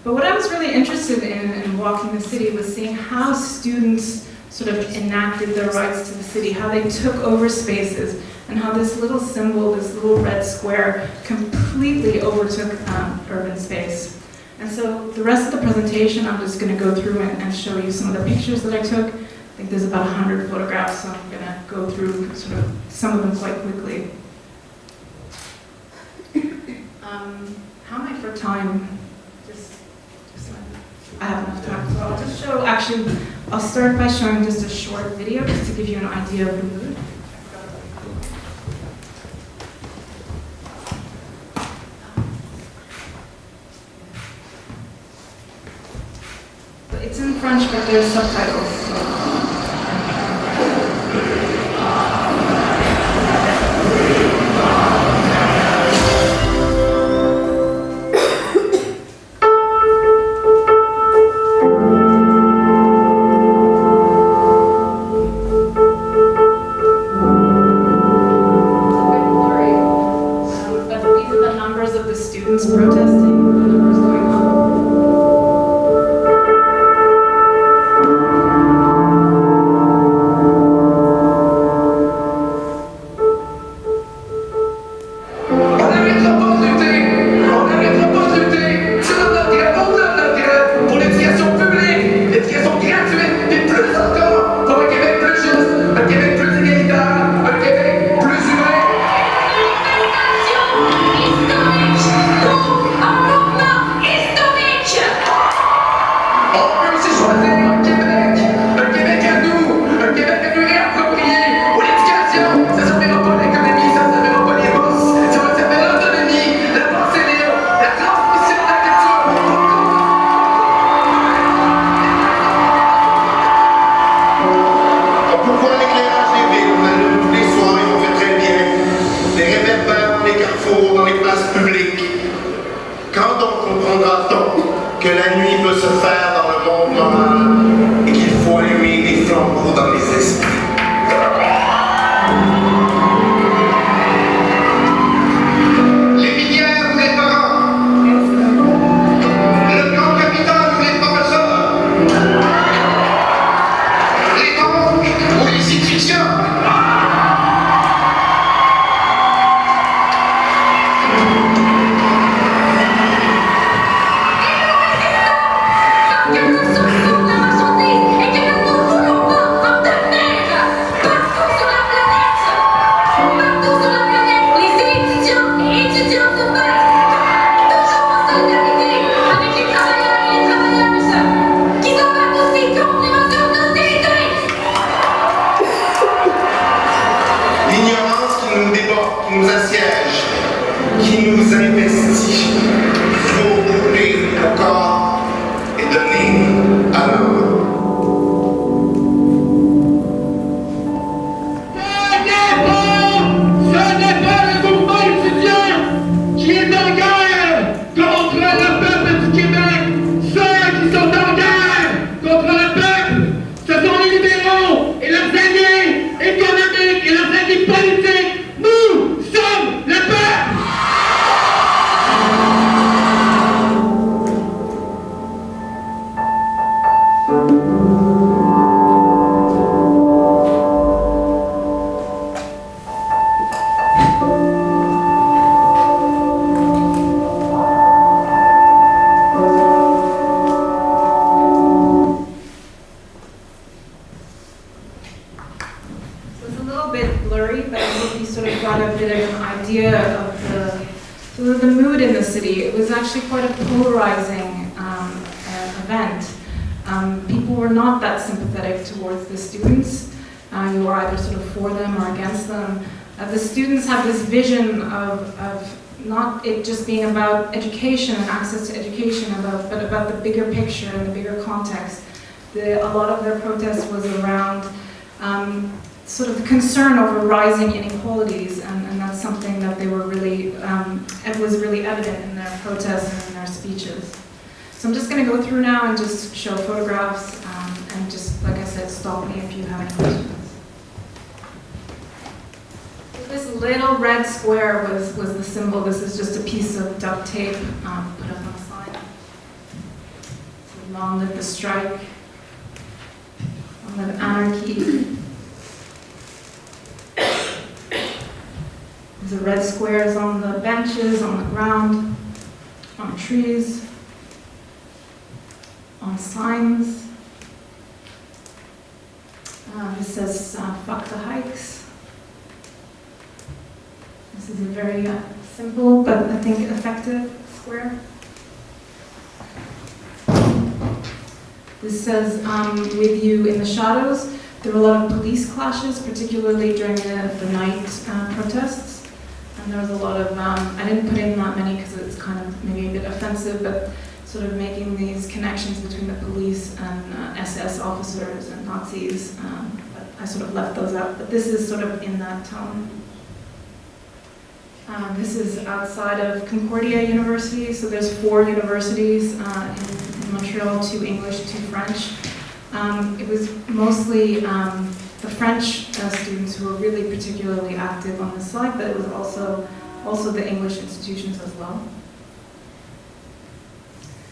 But what I was really interested in walking the city was seeing how students sort of enacted their rights to the city, how they took over spaces, and how this little symbol, this little red square, completely overtook urban space. And so the rest of the presentation, I'm just going to go through and show you some of the pictures that I took. I think there's about 100 photographs, so I'm going to go through sort of some of them quite quickly. How am I for time? I have enough time, so I'll just show, actually, I'll start by showing just a short video just to give you an idea of the mood. It's in French, but there's subtitles. It just being about education and access to education, but about the bigger picture and the bigger context. A lot of their protest was around sort of the concern over rising inequalities, and that's something that they were really, it was really evident in their protests and in their speeches. So I'm just going to go through now and just show photographs, and just, like I said, stop me if you have any questions. This little red square was the symbol. This is just a piece of duct tape put up on the side. Long live the strike. Long live anarchy. There's red squares on the benches, on the ground, on trees, on signs. This says, fuck the hikes. This is a very simple, but I think effective square. This says, with you in the shadows. There were a lot of police clashes, particularly during the night protests. And there was a lot of, I didn't put in that many because it's kind of maybe a bit offensive, but sort of making these connections between the police and SS officers and Nazis. But I sort of left those out. But this is sort of in that tone. This is outside of Concordia University. So there's 4 universities in Montreal, 2 English, 2 French. It was mostly the French students who were really particularly active on this side, but it was also the English institutions as well.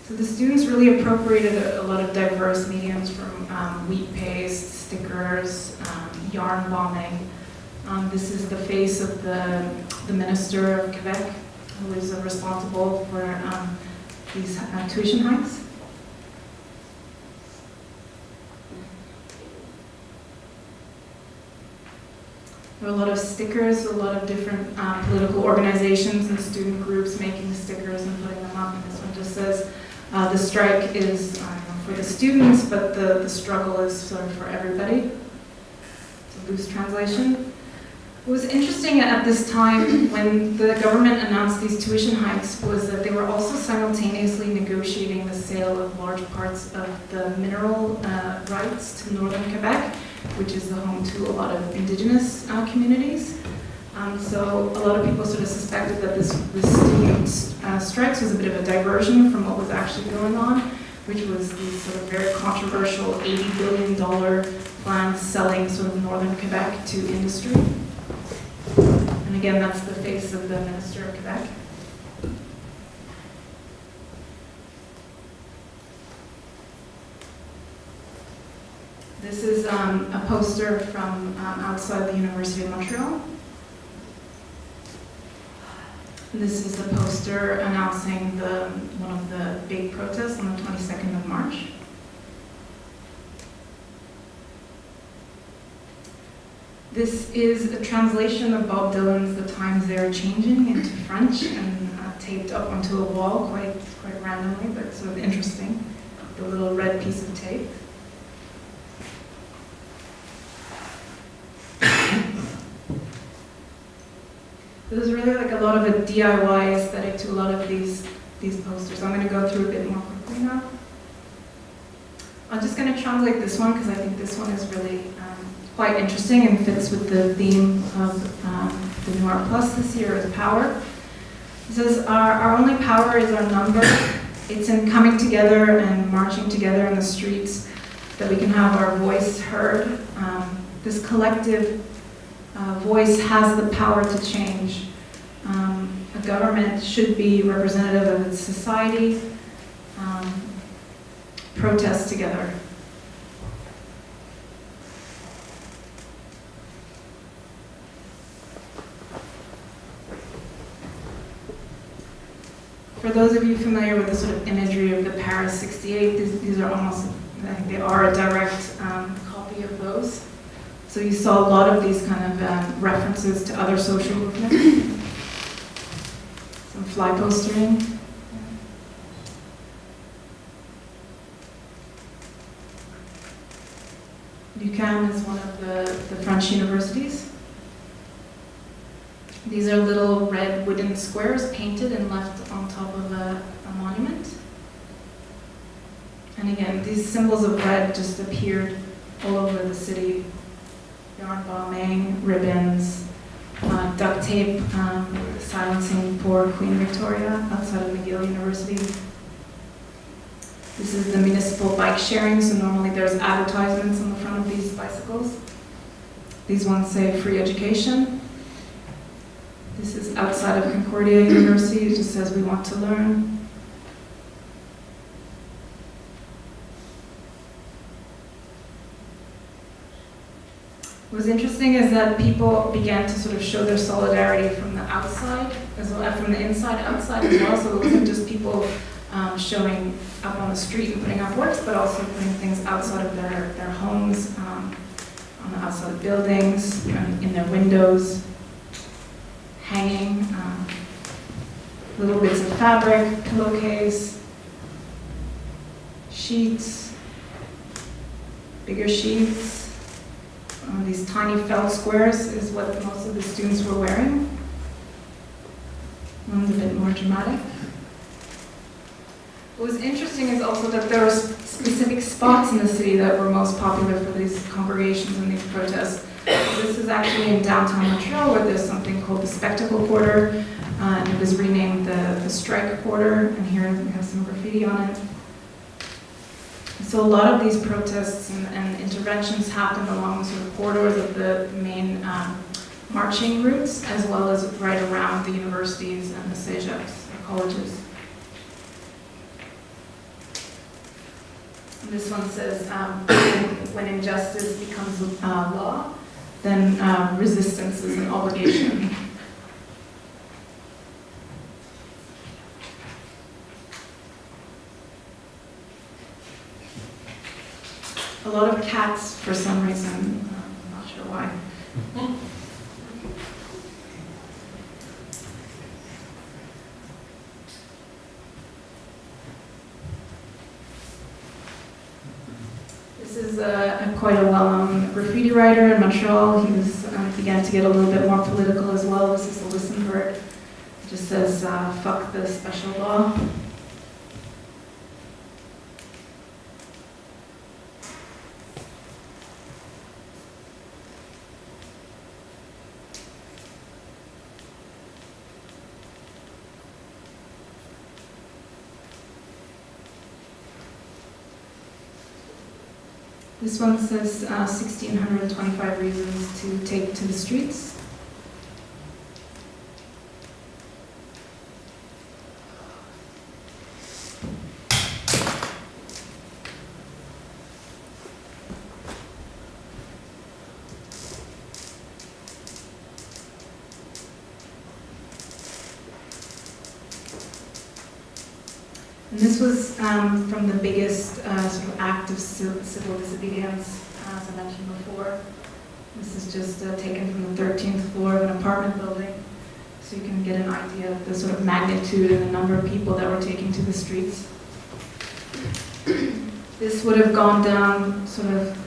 So the students really appropriated a lot of diverse mediums from wheat paste, stickers, yarn bombing. This is the face of the minister of Quebec, who is responsible for these tuition hikes. There were a lot of stickers, a lot of different political organizations and student groups making stickers and putting them up. And this one just says, the strike is for the students, but the struggle is sort of for everybody. It's a loose translation. What was interesting at this time when the government announced these tuition hikes was that they were also simultaneously negotiating the sale of large parts of the mineral rights to northern Quebec, which is the home to a lot of indigenous communities. So a lot of people sort of suspected that this student strikes was a bit of a diversion from what was actually going on, which was these sort of very controversial $80 billion plans selling sort of northern Quebec to industry. And again, that's the face of the Minister of Quebec. This is a poster from outside the University of Montreal. This is the poster announcing one of the big protests on the 22nd of March. This is a translation of Bob Dylan's "The Times They Are Changing" into French and taped up onto a wall quite randomly, but sort of interesting. The little red piece of tape. There's really like a lot of a DIY aesthetic to a lot of these posters. I'm going to go through a bit more quickly now. I'm just going to translate this one because I think this one is really quite interesting and fits with the theme of the Nuart Plus this year is power. It says, our only power is our number. It's in coming together and marching together in the streets that we can have our voice heard. This collective voice has the power to change. A government should be representative of its society. Protest together. For those of you familiar with the sort of imagery of the Paris 68, these are almost, I think they are a direct copy of those. So you saw a lot of these kind of references to other social movements. Some fly postering. UQAM is one of the French universities. These are little red wooden squares painted and left on top of a monument. And again, these symbols of red just appeared all over the city. Yarn bombing, ribbons, duct tape, silencing poor Queen Victoria outside of McGill University. This is the municipal bike sharing, so normally there's advertisements on the front of these bicycles. These ones say free education. This is outside of Concordia University, it just says we want to learn. What was interesting is that people began to sort of show their solidarity from the outside, as well from the inside outside as well. So it wasn't just people showing up on the street and putting up works, but also putting things outside of their homes, on the outside of buildings, in their windows, hanging, little bits of fabric, pillowcase, sheets, bigger sheets. These tiny felt squares is what most of the students were wearing. One's a bit more dramatic. What was interesting is also that there were specific spots in the city that were most popular for these congregations and these protests. This is actually in downtown Montreal, where there's something called the Spectacle Quarter, and it was renamed the Strike Quarter, and here we have some graffiti on it. So a lot of these protests and interventions happened along the sort of corridors of the main marching routes, as well as right around the universities and the cégeps, or colleges. And this one says, when injustice becomes law, then resistance is an obligation. A lot of cats for some reason, I'm not sure why. This is quite a well-known graffiti writer in Montreal. He was began to get a little bit more political as well. This is a listen for it. It just says, fuck the special law. This one says 1,625 reasons to take to the streets. And this was from the biggest sort of act of civil disobedience, as I mentioned before. This is just taken from the 13th floor of an apartment building, so you can get an idea of the sort of magnitude and the number of people that were taking to the streets. This would have gone down sort of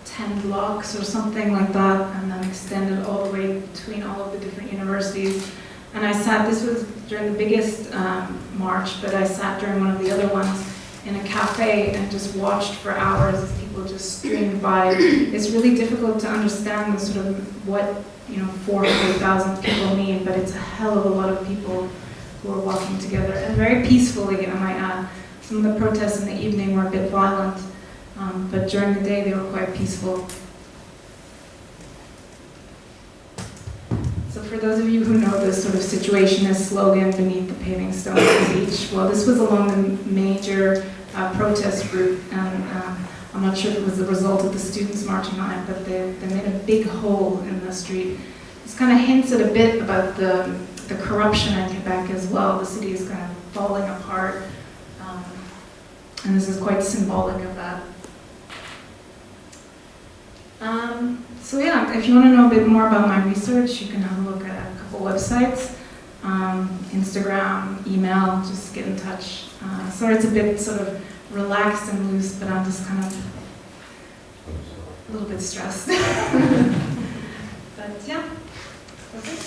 10 blocks or something like that, and then extended all the way between all of the different universities. And I sat, this was during the biggest march, but I sat during one of the other ones in a cafe and just watched for hours as people just streamed by. It's really difficult to understand the sort of what 400,000 people mean, but it's a hell of a lot of people who are walking together, and very peacefully, I might add. Some of the protests in the evening were a bit violent, but during the day they were quite peaceful. So for those of you who know this sort of situationist slogan, beneath the paving stones is each, well, this was along the major protest route, and I'm not sure if it was the result of the students marching on it, but they made a big hole in the street. This kind of hints at a bit about the corruption in Quebec as well. The city is kind of falling apart, and this is quite symbolic of that. So yeah, if you want to know a bit more about my research, you can have a look at a couple websites, Instagram, email, just get in touch. Sorry it's a bit sort of relaxed and loose, but I'm just kind of a little bit stressed. But yeah, that's it.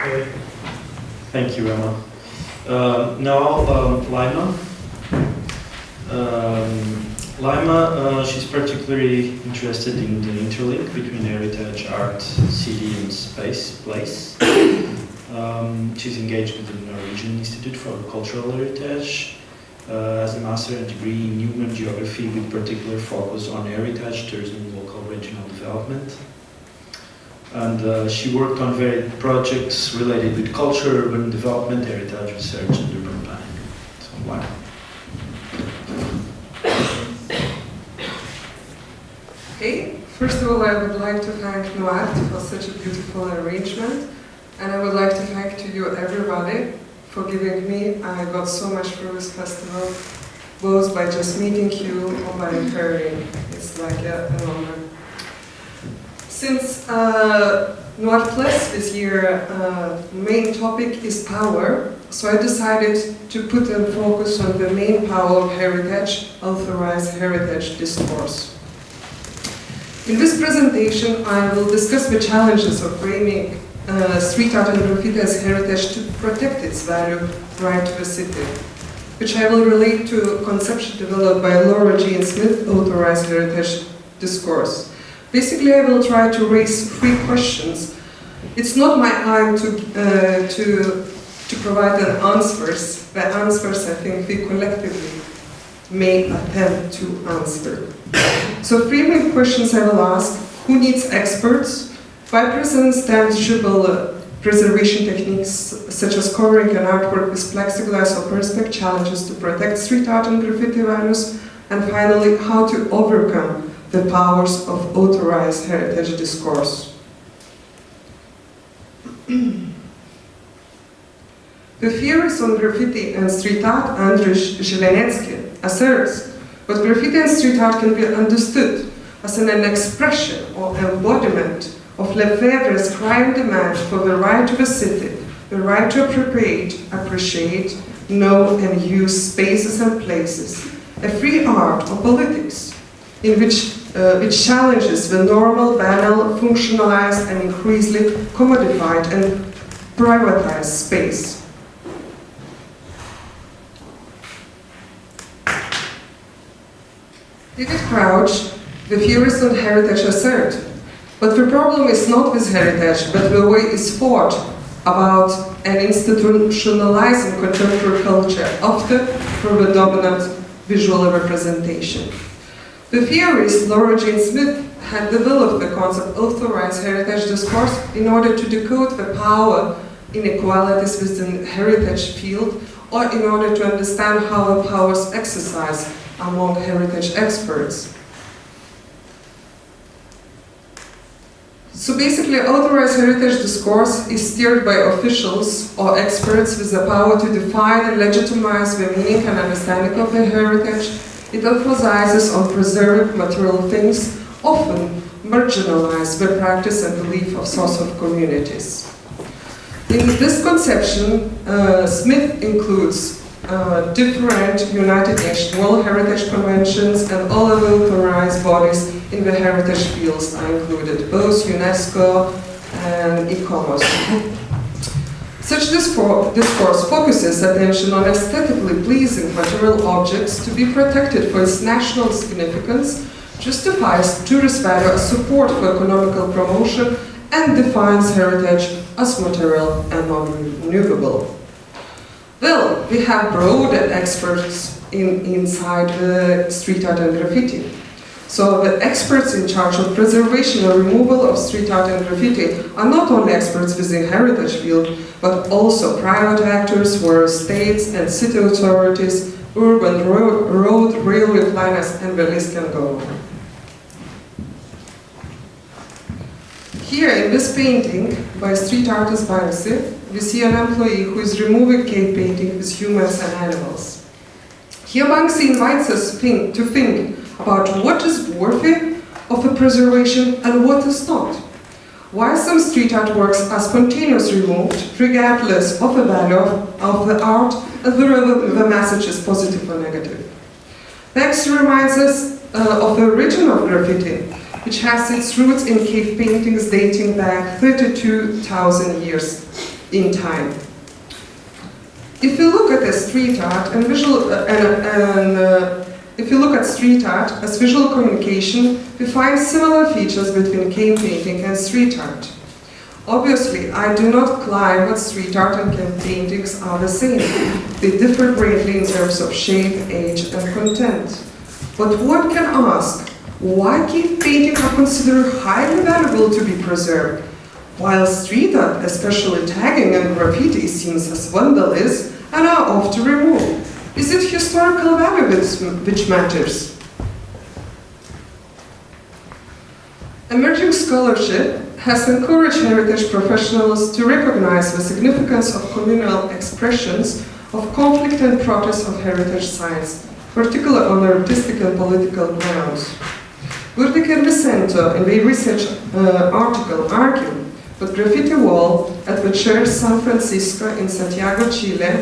Okay. Thank you, Emma. Now, Laima. Laima, she's particularly interested in the interlink between heritage, art, city, and place. She's engaged with the Norwegian Institute for Cultural Heritage, has a master's degree in human geography with particular focus on heritage, tourism, local regional development. And she worked on various projects related with culture, urban development, heritage research, and urban planning. So, wow. First of all, I would like to thank Nuart for such a beautiful arrangement, and I would like to thank to you everybody for giving me. I got so much from this festival, both by just meeting you or by hearing. It's like an honor. Since Nuart Plus this year main topic is power, so I decided to put a focus on the main power of heritage, authorized heritage discourse. In this presentation, I will discuss the challenges of framing street art and graffiti as heritage to protect its value right to the city, which I will relate to a conception developed by Laura Jean Smith, authorized heritage discourse. Basically, I will try to raise 3 questions. It's not my aim to provide the answers. The answers, I think, we collectively may attempt to answer. So 3 main questions I will ask. Who needs experts? Why present tangible preservation techniques such as covering an artwork with plexiglass or perspex challenges to protect street art and graffiti values? And finally, how to overcome the powers of authorized heritage discourse. The theorist on graffiti and street art, Andrzej Zieleniecki, asserts that graffiti and street art can be understood as an expression or embodiment of Lefebvre's crime demand for the right to the city, the right to appreciate, know and use spaces and places, a free art or politics in which challenges the normal, banal, functionalized and increasingly commodified and privatized space. David Crouch, the theorist on heritage, asserts, but the problem is not with heritage, but the way it's thought about and institutionalizing contemporary culture, often through the dominant visual representation. The theorist Laura Jean Smith had developed the concept of authorized heritage discourse in order to decode the power inequalities within the heritage field, or in order to understand how the powers exercise among heritage experts. So basically, authorized heritage discourse is steered by officials or experts with the power to define and legitimize the meaning and understanding of the heritage. It emphasizes on preserving material things, often marginalize the practice and belief of social communities. In this conception, Smith includes different United Nations World Heritage Conventions and all of the authorized bodies in the heritage fields are included, both UNESCO and e-commerce. Such discourse focuses attention on aesthetically pleasing material objects to be protected for its national significance, justifies tourist value as support for economical promotion, and defines heritage as material and non-renewable. Well, we have broader experts inside the street art and graffiti. So the experts in charge of preservation or removal of street art and graffiti are not only experts within heritage field, but also private actors who are states and city authorities, urban road railway planners, and the list can go on. Here in this painting by street artist Banksy, we see an employee who is removing cave painting with humans and animals. Here Banksy invites us to think about what is worthy of the preservation and what is not. Why some street artworks are spontaneously removed, regardless of the value of the art and whether the message is positive or negative. Banksy reminds us of the origin of graffiti, which has its roots in cave paintings dating back 32,000 years in time. If you look at the street art and if you look at street art as visual communication, we find similar features between cave painting and street art. Obviously, I do not claim that street art and cave paintings are the same. They differ greatly in terms of shape, age, and content. But one can ask, why cave paintings are considered highly valuable to be preserved, while street art, especially tagging and graffiti, seems as vandalism and are often removed? Is it historical value which matters? Emerging scholarship has encouraged heritage professionals to recognize the significance of communal expressions of conflict and protest of heritage sites, particularly on artistic and political grounds. Burdick and Vicento, in their research article, argue that graffiti wall at the church San Francisco in Santiago, Chile,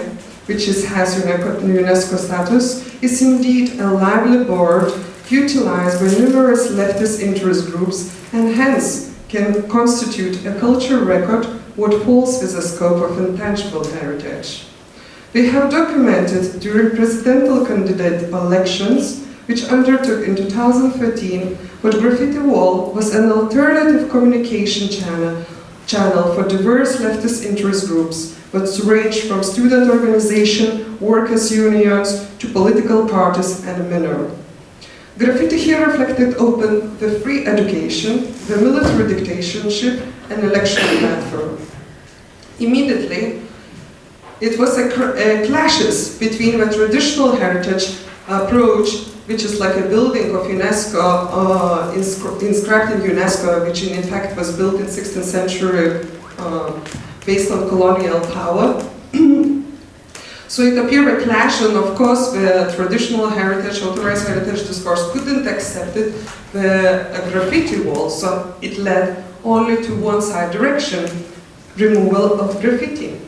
which has UNESCO status, is indeed a lively board utilized by numerous leftist interest groups and hence can constitute a cultural record what falls with the scope of intangible heritage. They have documented during presidential candidate elections, which undertook in 2013, that graffiti wall was an alternative communication channel for diverse leftist interest groups, that range from student organization, workers' unions, to political parties and minor. Graffiti here reflected open the free education, the military dictatorship, and election platform. Immediately, it was a clashes between the traditional heritage approach, which is like a building of UNESCO, inscribed in UNESCO, which in fact was built in 16th century based on colonial power. So it appeared a clash, and of course the traditional heritage, authorized heritage discourse couldn't accept it, the graffiti wall, so it led only to one side direction, removal of graffiti.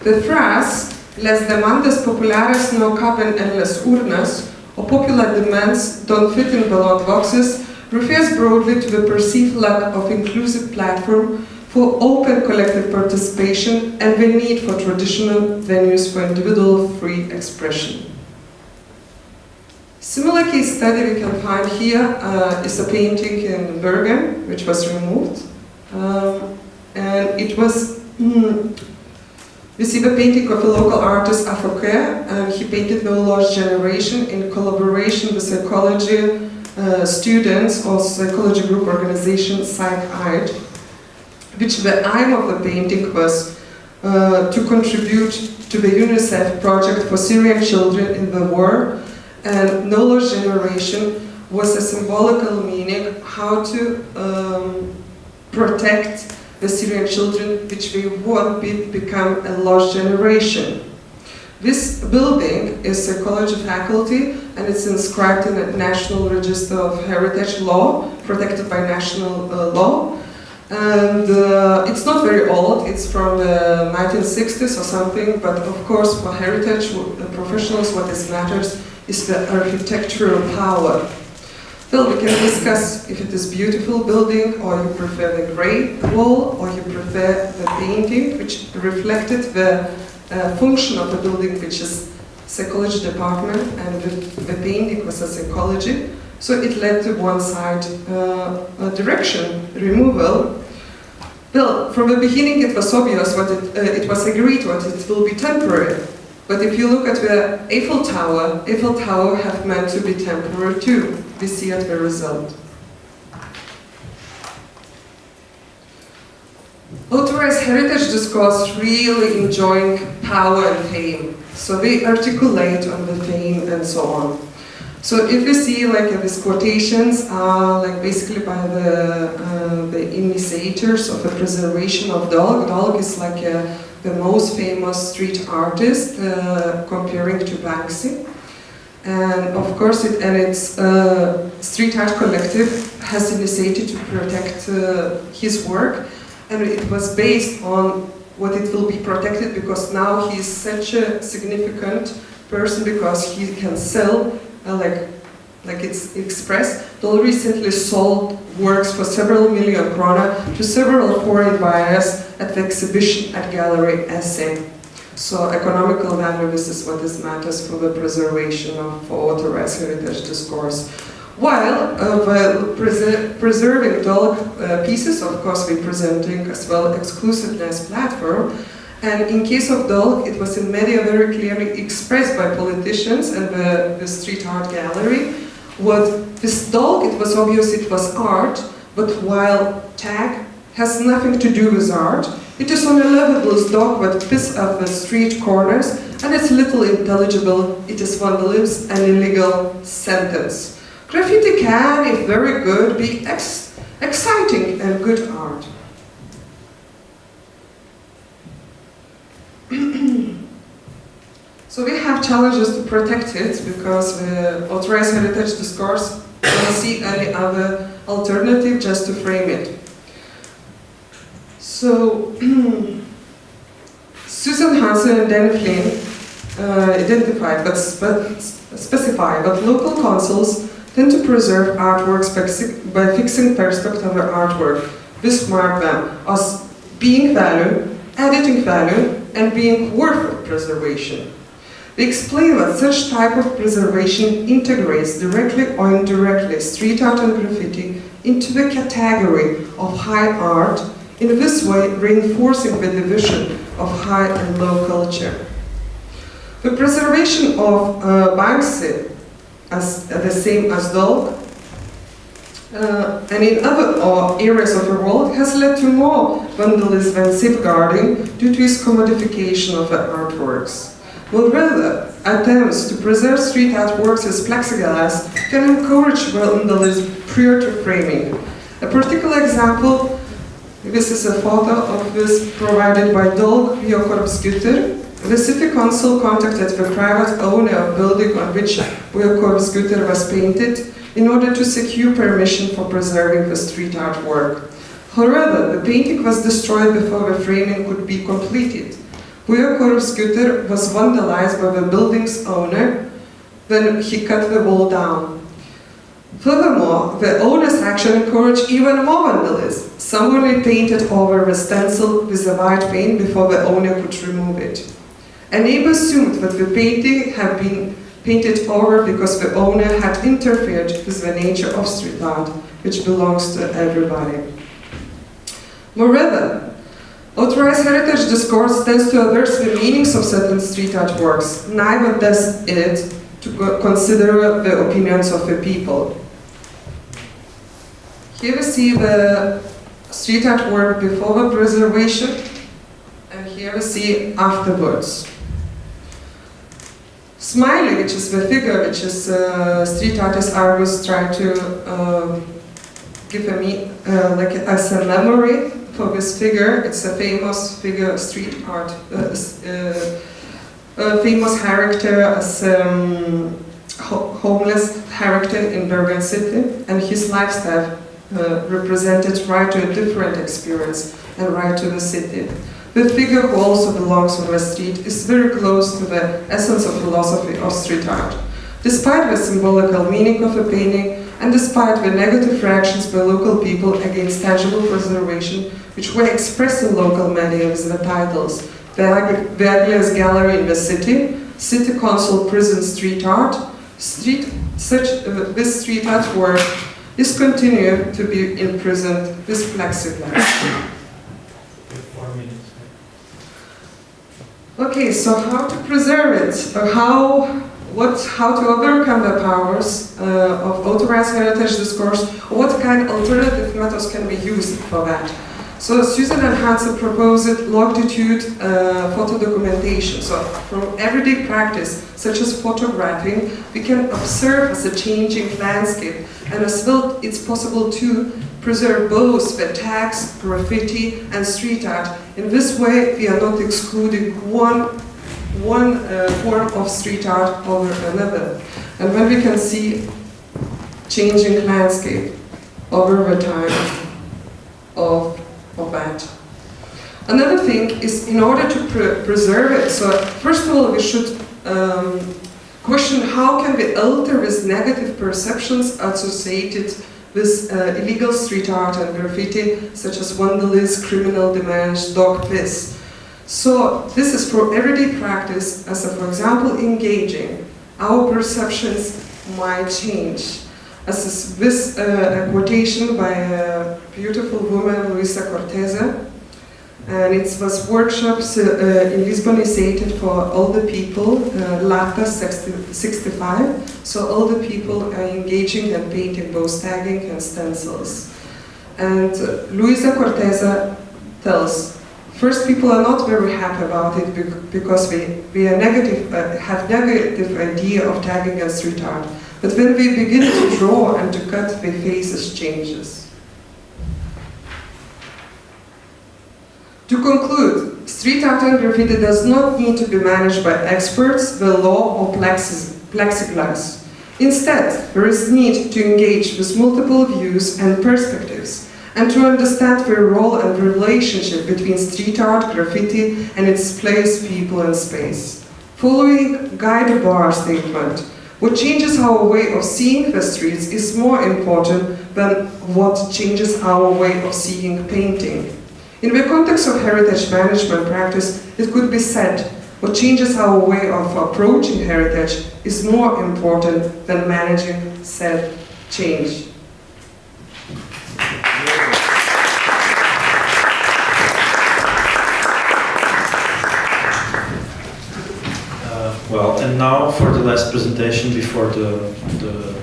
The phrase, "Las demandas populares no caben en las urnas," or popular demands don't fit in ballot boxes, refers broadly to the perceived lack of inclusive platform for open collective participation and the need for traditional venues for individual free expression. Similar case study we can find here is a painting in Bergen, which was removed. And it was, we see the painting of a local artist, Abarca, and he painted No Lost Generation in collaboration with psychology students or psychology group organization PsychAid, which the aim of the painting was to contribute to the UNICEF project for Syrian children in the war, and No Lost Generation was a symbolical meaning how to protect the Syrian children, which we won't become a lost generation. This building is psychology faculty, and it's inscribed in the National Register of Heritage Law, protected by national law. And it's not very old, it's from the 1960s or something, but of course for heritage professionals what matters is the architectural power. Well, we can discuss if it is beautiful building, or you prefer the gray wall, or you prefer the painting, which reflected the function of the building, which is psychology department, and the painting was a psychology. So it led to one side direction, removal. Well, from the beginning it was obvious what it was agreed what it will be temporary. But if you look at the Eiffel Tower have meant to be temporary too. We see at the result. Authorized heritage discourse really enjoying power and fame. So they articulate on the fame and so on. So if you see like these quotations are like basically by the initiators of the preservation of Dalg. Dalg is like the most famous street artist comparing to Banksy. And of course its street art collective has initiated to protect his work, and it was based on what it will be protected, because now he is such a significant person because he can sell like it's expressed. Dole recently sold works for several million krona to several foreign buyers at the exhibition at Gallery Essay. So economical value, this is what matters for the preservation of authorized heritage discourse. While preserving Dalg pieces, of course, we're presenting as well exclusiveness platform. And in case of Dalg, it was in media very clearly expressed by politicians and the street art gallery. What this Dalg, it was obvious it was art, but while tag has nothing to do with art, it is on a level as dog that fits up the street corners, and it's little intelligible. It is vandalism and illegal sentence. Graffiti can, if very good, be exciting and good art. So we have challenges to protect it because the authorized heritage discourse don't see any other alternative just to frame it. So Susan Hansen and Danny Flynn identified but specify that local councils tend to preserve artworks by fixing perspective of the artwork. This mark them as being value, adding value, and being worth of preservation. They explain that such type of preservation integrates directly or indirectly street art and graffiti into the category of high art, in this way reinforcing the division of high and low culture. The preservation of Banksy as the same as Dolk and in other areas of the world has led to more vandalism and safeguarding due to its commodification of the artworks. While rather, attempts to preserve street artworks as plexiglass can encourage vandalism prior to framing. A particular example, this is a photo of this provided by Dolk Biokorpsgutter. The city council contacted the private owner of building on which Biokorpsgutter was painted in order to secure permission for preserving the street artwork. However, the painting was destroyed before the framing could be completed. Biokorpsgutter was vandalized by the building's owner when he cut the wall down. Furthermore, the owner's action encouraged even more vandalism. Someone painted over the stencil with a white paint before the owner could remove it. A neighbor assumed that the painting had been painted over because the owner had interfered with the nature of street art, which belongs to everybody. Moreover, authorized heritage discourse tends to averse the meanings of certain street art works, neither does it to consider the opinions of the people. Here we see the street art work before the preservation, and here we see afterwards. Smiley, which is the figure which is street artist Argus tried to give me like as a memory for this figure. It's a famous figure, street art, a famous character as homeless character in Bergen City, and his lifestyle represented right to a different experience and right to the city. The figure, who also belongs on the street, is very close to the essence of philosophy of street art. Despite the symbolical meaning of the painting, and despite the negative reactions by local people against tangible preservation, which were expressed in local media with the titles The Ugliest Gallery in the City, City Council Prison Street Art, this street art work is continued to be imprisoned with plexiglass. Okay, so how to preserve it, or how to overcome the powers of authorized heritage discourse, or what kind of alternative methods can be used for that. So Susan and Hansen proposed longitude photo documentation. So from everyday practice, such as photographing, we can observe as a changing landscape, and as well it's possible to preserve both the tags, graffiti, and street art. In this way, we are not excluding one form of street art over another. And when we can see changing landscape over the time of that. Another thing is, in order to preserve it, so first of all we should question how can we alter these negative perceptions associated with illegal street art and graffiti, such as vandalism, criminal damage, dog piss. So this is for everyday practice, as for example engaging. Our perceptions might change. As is this a quotation by a beautiful woman, Luisa Corteza, and it was workshops in Lisbon initiated for all the people, Lata 65, so all the people are engaging and painting both tagging and stencils. And Luisa Corteza tells, first, people are not very happy about it because we are have negative idea of tagging and street art. But when we begin to draw and to cut, the faces changes. To conclude, street art and graffiti does not need to be managed by experts, the law, or plexiglass. Instead, there is need to engage with multiple views and perspectives, and to understand the role and relationship between street art, graffiti, and its place, people, and space. Following Guy Debord's statement, what changes our way of seeing the streets is more important than what changes our way of seeing painting. In the context of heritage management practice, it could be said, what changes our way of approaching heritage is more important than managing said change. Well, and now for the last presentation before the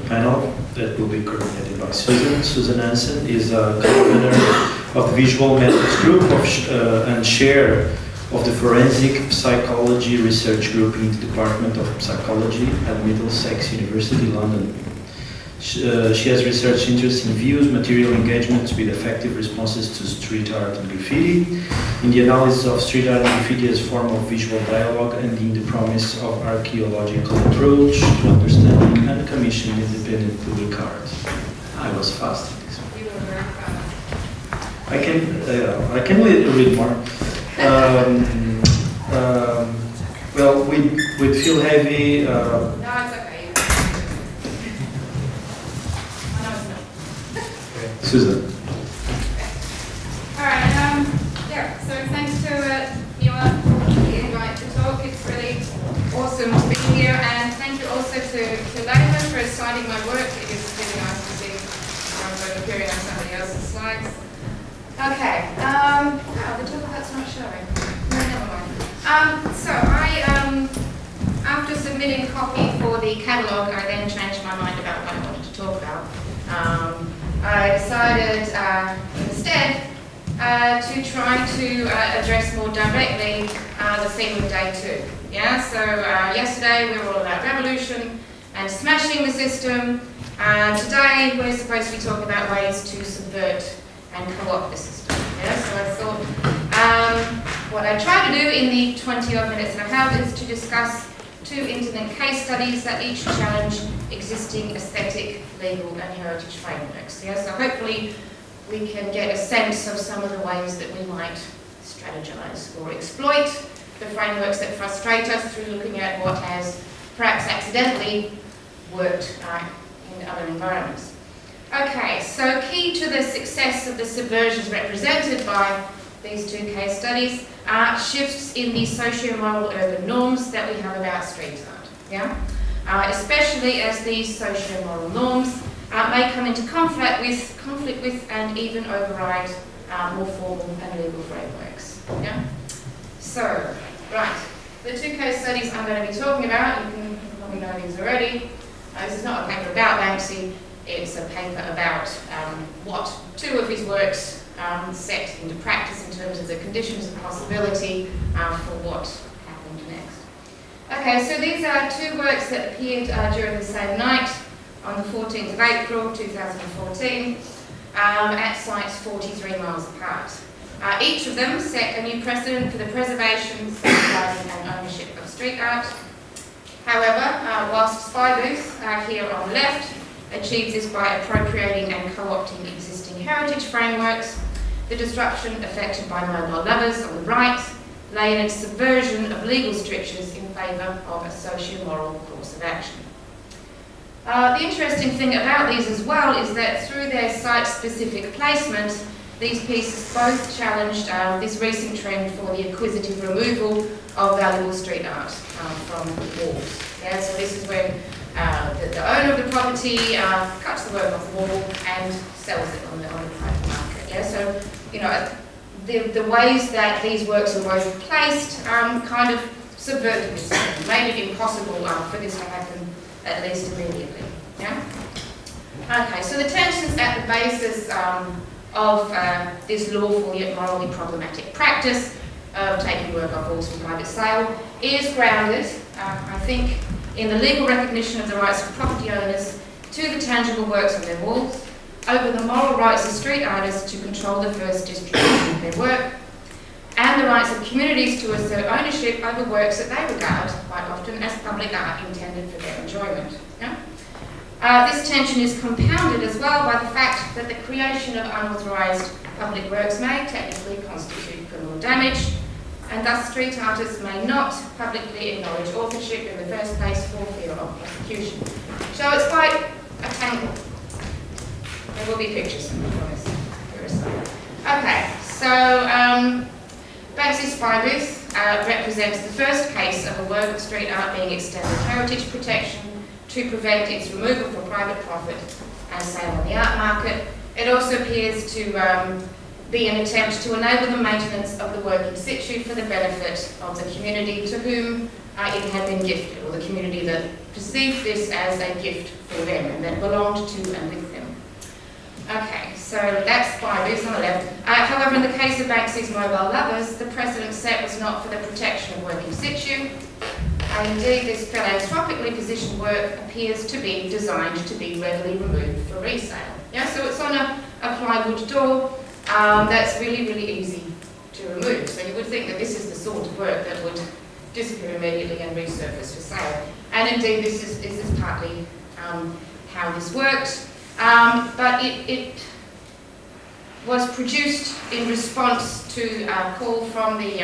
panel that will be coordinated by Susan. Susan Hansen is a co-winner of the Visual Methods Group and chair of the Forensic Psychology Research Group in the Department of Psychology at Middlesex University, London. She has research interests in views, material engagements with effective responses to street art and graffiti, in the analysis of street art and graffiti as a form of visual dialogue, and in the promise of archaeological approach to understanding uncommissioned independent public art. I was fast in this one. You were very fast. I can read more. Well, we'd feel heavy. No, it's okay. No, it's not. Susan. All right. Yeah. So thanks to Nuart for the invite to talk. It's really awesome to be here, and thank you also to Laima for citing my work. It is really nice to see I'm appearing on somebody else's slides. Okay. Oh, the talk that's not showing. No, never mind. So after submitting copy for the catalogue, I then changed my mind about what I wanted to talk about. I decided instead to try to address more directly the theme of day 2. Yeah. So yesterday we were all about revolution and smashing the system. Today we're supposed to be talking about ways to subvert and co-opt the system. Yeah. So I thought what I try to do in the 20-odd minutes that I have is to discuss 2 internet case studies that each challenge existing aesthetic, legal and heritage frameworks. Yeah? So hopefully we can get a sense of some of the ways that we might strategize or exploit the frameworks that frustrate us through looking at what has perhaps accidentally worked in other environments. Okay, so key to the success of the subversions represented by these 2 case studies are shifts in the socio-moral urban norms that we have about street art. Yeah? Especially as these socio-moral norms may come into conflict with and even override more formal and legal frameworks. Yeah? So, right, the 2 case studies I'm going to be talking about, you can probably know these already. This is not a paper about Banksy, it's a paper about what 2 of his works set into practice in terms of the conditions of possibility for what happened next. Okay, so these are 2 works that appeared during the same night on the 14th of April 2014 at sites 43 miles apart. Each of them set a new precedent for the preservation, safeguarding and ownership of street art. However, whilst Spy Booth here on the left achieves this by appropriating and co-opting existing heritage frameworks, the disruption affected by mobile lovers on the right lay in its subversion of legal strictures in favour of a socio-moral course of action. The interesting thing about these as well is that through their site-specific placement, these pieces both challenged this recent trend for the acquisitive removal of valuable street art from walls. Yeah, so this is when the owner of the property cuts the work off the wall and sells it on the private market. Yeah, so you know the ways that these works are both placed kind of subverted this, made it impossible for this to happen at least immediately. Yeah. Okay, so the tensions at the basis of this lawful yet morally problematic practice of taking work off walls for private sale is grounded, I think, in the legal recognition of the rights of property owners to the tangible works on their walls, over the moral rights of street artists to control the first distribution of their work, and and the rights of communities to assert ownership over works that they regard quite often as public art intended for their enjoyment. Yeah? This tension is compounded as well by the fact that the creation of unauthorised public works may technically constitute criminal damage, and thus street artists may not publicly acknowledge authorship in the first place for fear of prosecution. So it's quite a tangle. There will be pictures, I promise. Okay, so Banksy's Spy Booth represents the first case of a work of street art being extended heritage protection to prevent its removal for private profit and sale on the art market. It also appears to be an attempt to enable the maintenance of the work in situ for the benefit of the community to whom it had been gifted, or the community that perceived this as a gift for them and that belonged to and with them. Okay, so that's Spy Booth on the left. However, in the case of Banksy's Mobile Lovers, the precedent set was not for the protection of work in situ. Indeed, this philanthropically positioned work appears to be designed to be readily removed for resale. Yeah, so it's on a plywood door that's really, really easy to remove. So you would think that this is the sort of work that would disappear immediately and resurface for sale. And indeed, this is partly how this worked. But it was produced in response to a call from the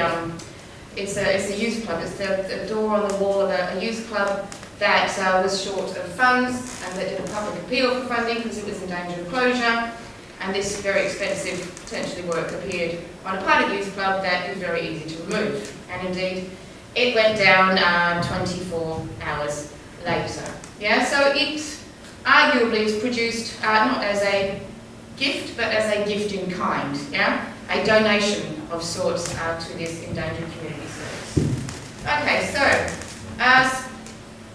it's a youth club. It's the door on the wall of a youth club that was short of funds and that did a public appeal for funding because it was in danger of closure. And this very expensive, potentially work appeared on a part of youth club that is very easy to remove. And indeed, it went down 24 hours later. Yeah, so it arguably is produced not as a gift, but as a gift in kind. Yeah, a donation of sorts to this endangered community service. Okay, so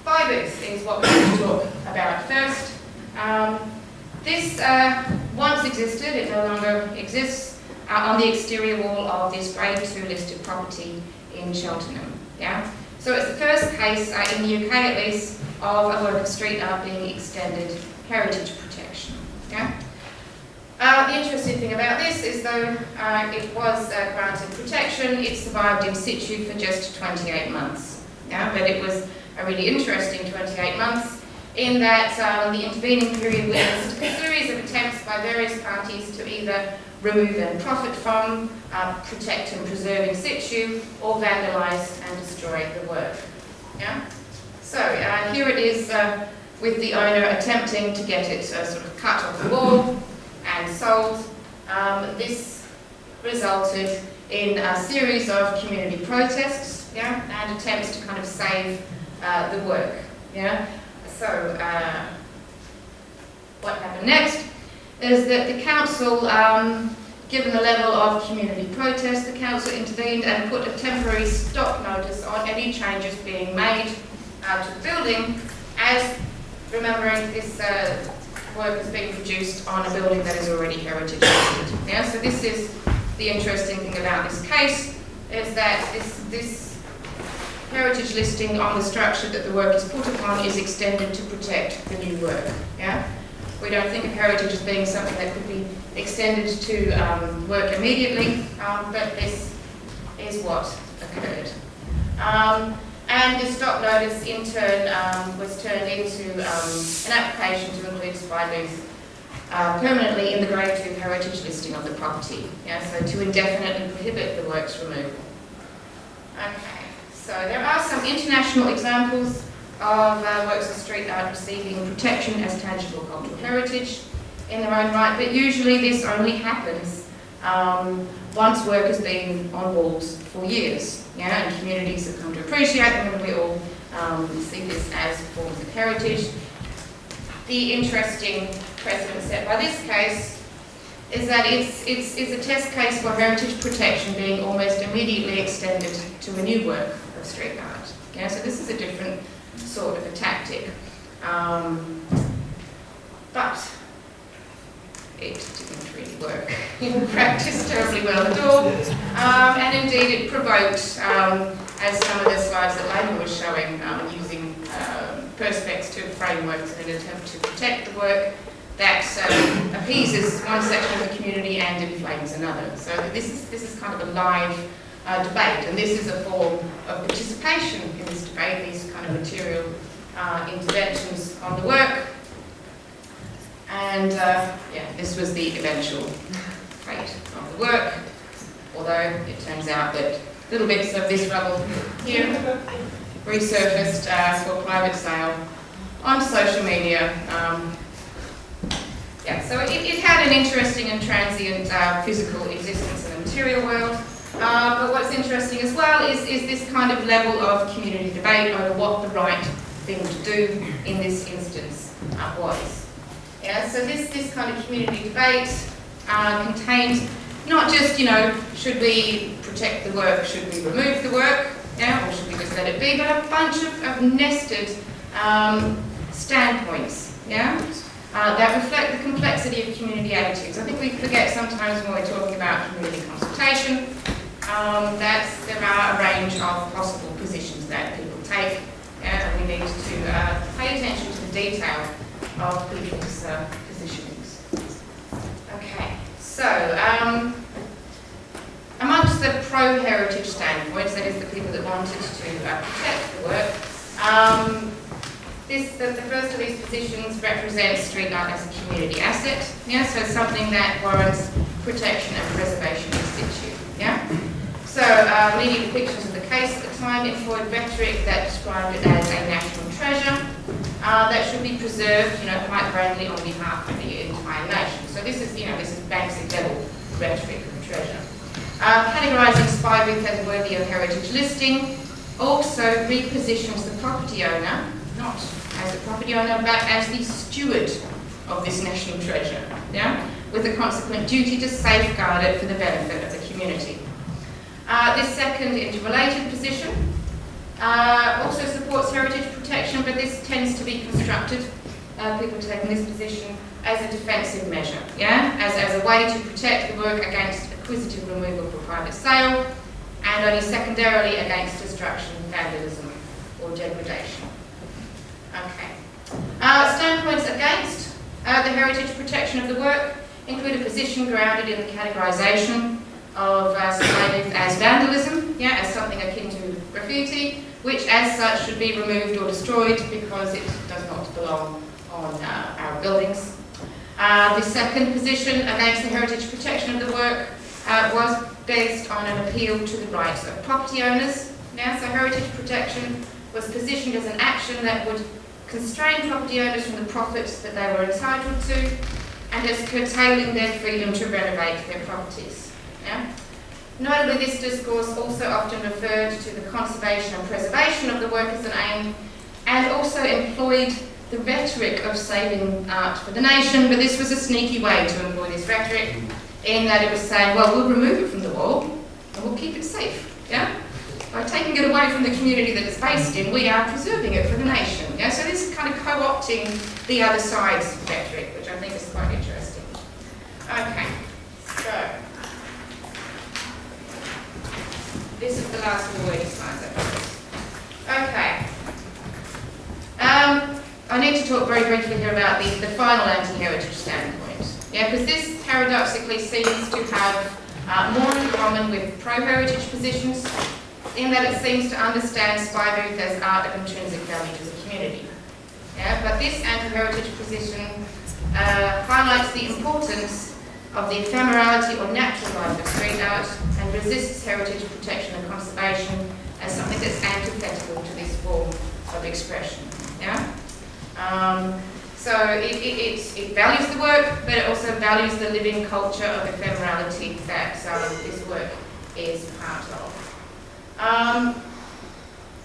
Spy Booth is what we're going to talk about first. This once existed, it no longer exists, on the exterior wall of this Grade 2 listed property in Cheltenham. Yeah? So it's the first case, in the UK at least, of a work of street art being extended heritage protection. Yeah? The interesting thing about this is though it was granted protection, it survived in situ for just 28 months. Yeah? But it was a really interesting 28 months in that the intervening period witnessed a series of attempts by various parties to either remove and profit from, protect and preserve in situ, or vandalise and destroy the work. Yeah? So here it is with the owner attempting to get it sort of cut off the wall and sold. This resulted in a series of community protests, yeah, and attempts to kind of save the work. Yeah? So what happened next is that the council, given the level of community protest, the council intervened and put a temporary stop notice on any changes being made to the building, as remembering this work is being produced on a building that is already heritage listed. Yeah, so this is the interesting thing about this case, is that this heritage listing on the structure that the work is put upon is extended to protect the new work. Yeah? We don't think of heritage as being something that could be extended to work immediately, but this is what occurred. And the stop notice in turn was turned into an application to include Spy Booth permanently in the Grade 2 heritage listing of the property. Yeah? So to indefinitely prohibit the work's removal. Okay. So there are some international examples of works of street art receiving protection as tangible cultural heritage in their own right, but usually this only happens once work has been on walls for years, yeah, and communities have come to appreciate them, and we all see this as forms of heritage. The interesting precedent set by this case is that it's a test case for heritage protection being almost immediately extended to a new work of street art. Yeah, so this is a different sort of a tactic, but it didn't really work in practice terribly well at all, and indeed it provoked, as some of the slides that Laima was showing, using perspective frameworks in an attempt to protect the work, that appeases one section of the community and inflames another. So this is kind of a live debate, and this is a form of participation in this debate, these kind of material interventions on the work. And yeah, this was the eventual fate of the work, although it turns out that little bits of this rubble here resurfaced for private sale on social media. Yeah, so it had an interesting and transient physical existence in the material world. But what's interesting as well is this kind of level of community debate over what the right thing to do in this instance was. Yeah, so this kind of community debate contained not just, you know, should we protect the work, should we remove the work, yeah, or should we just let it be, but a bunch of nested standpoints, yeah, that reflect the complexity of community attitudes. I think we forget sometimes when we're talking about community consultation that there are a range of possible positions that people take, yeah, and we need to pay attention to the detail of people's positionings. Okay, so amongst the pro-heritage standpoints, that is the people that wanted to protect the work, the first of these positions represents street art as a community asset, yeah, so something that warrants protection and preservation in situ, yeah. So media depictions of the case at the time employed rhetoric that described it as a national treasure that should be preserved, you know, quite bravely on behalf of the entire nation. So this is, you know, this is Banksy level rhetoric of treasure. Categorising spy booth as worthy of heritage listing also repositions the property owner, not as the property owner, but as the steward of this national treasure, yeah, with a consequent duty to safeguard it for the benefit of the community. This second interrelated position also supports heritage protection, but this tends to be constructed, people taking this position, as a defensive measure, yeah, as a way to protect the work against acquisitive removal for private sale, and only secondarily against destruction, vandalism, or degradation. Okay. Standpoints against the heritage protection of the work include a position grounded in the categorisation of spy as vandalism, yeah, as something akin to graffiti, which as such should be removed or destroyed because it does not belong on our buildings. The second position against the heritage protection of the work was based on an appeal to the rights of property owners. Now, so heritage protection was positioned as an action that would constrain property owners from the profits that they were entitled to, and as curtailing their freedom to renovate their properties. Yeah? Notably, this discourse also often referred to the conservation and preservation of the work as an aim, and also employed the rhetoric of saving art for the nation, but this was a sneaky way to employ this rhetoric, in that it was saying, well, we'll remove it from the wall, and we'll keep it safe, yeah? By taking it away from the community that it's based in, we are preserving it for the nation, yeah? So this is kind of co-opting the other side's rhetoric, which I think is quite interesting. Okay, so this is the last of the wordy slides, I think. Okay. I need to talk very briefly here about the final anti-heritage standpoint. Yeah, because this paradoxically seems to have more in common with pro-heritage positions, in that it seems to understand spy booth as art of intrinsic value to the community. Yeah, but this anti-heritage position highlights the importance of the ephemerality or natural life of street art and resists heritage protection and conservation as something that's antithetical to this form of expression. Yeah? So it values the work, but it also values the living culture of ephemerality that this work is part of.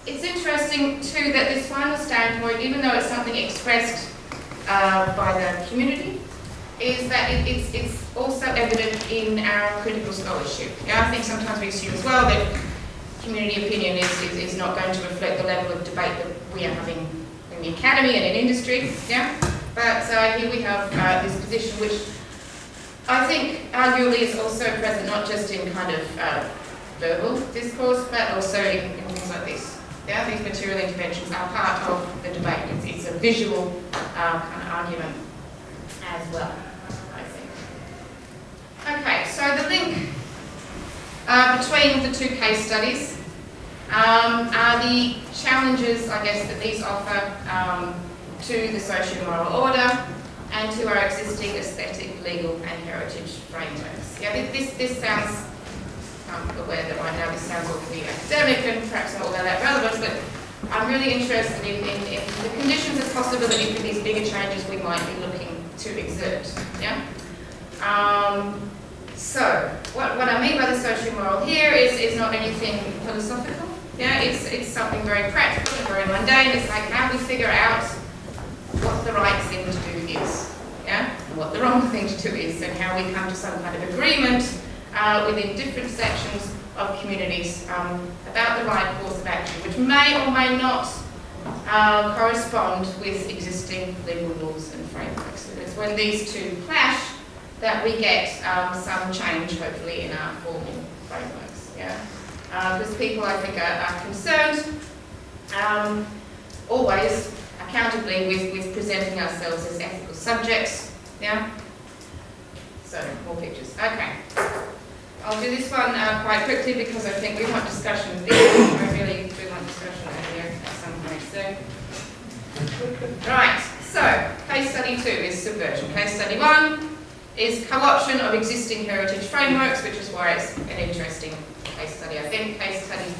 It's interesting too that this final standpoint, even though it's something expressed by the community, is that it's also evident in our critical scholarship. Yeah, I think sometimes we assume as well that community opinion is not going to reflect the level of debate that we are having in the academy and in industry. Yeah, but here we have this position which I think arguably is also present not just in kind of verbal discourse, but also in things like this. Yeah, these material interventions are part of the debate. It's a visual kind of argument as well, I think. Okay, so the link between the two case studies are the challenges, I guess, that these offer to the socio-moral order and to our existing aesthetic, legal and heritage frameworks. Yeah, this sounds, I'm aware that right now this sounds awfully academic and perhaps not all that relevant, but I'm really interested in the conditions of possibility for these bigger changes we might be looking to exert. Yeah? So, what I mean by the socio-moral here is not anything philosophical. Yeah, it's something very practical and very mundane. It's like how we figure out what the right thing to do is, yeah, and what the wrong thing to do is, and how we come to some kind of agreement within different sections of communities about the right course of action, which may or may not correspond with existing legal laws and frameworks. So it's when these two clash that we get some change, hopefully, in our formal frameworks. Yeah, because people, I think, are concerned always accountably with presenting ourselves as ethical subjects. Yeah. So more pictures. Okay. I'll do this one quite quickly because I think we want discussion of this. I really do want discussion over here at some point soon. Right. So case study 2 is subversion. Case study 1 is co-option of existing heritage frameworks, which is why it's an interesting case study, I think. Case study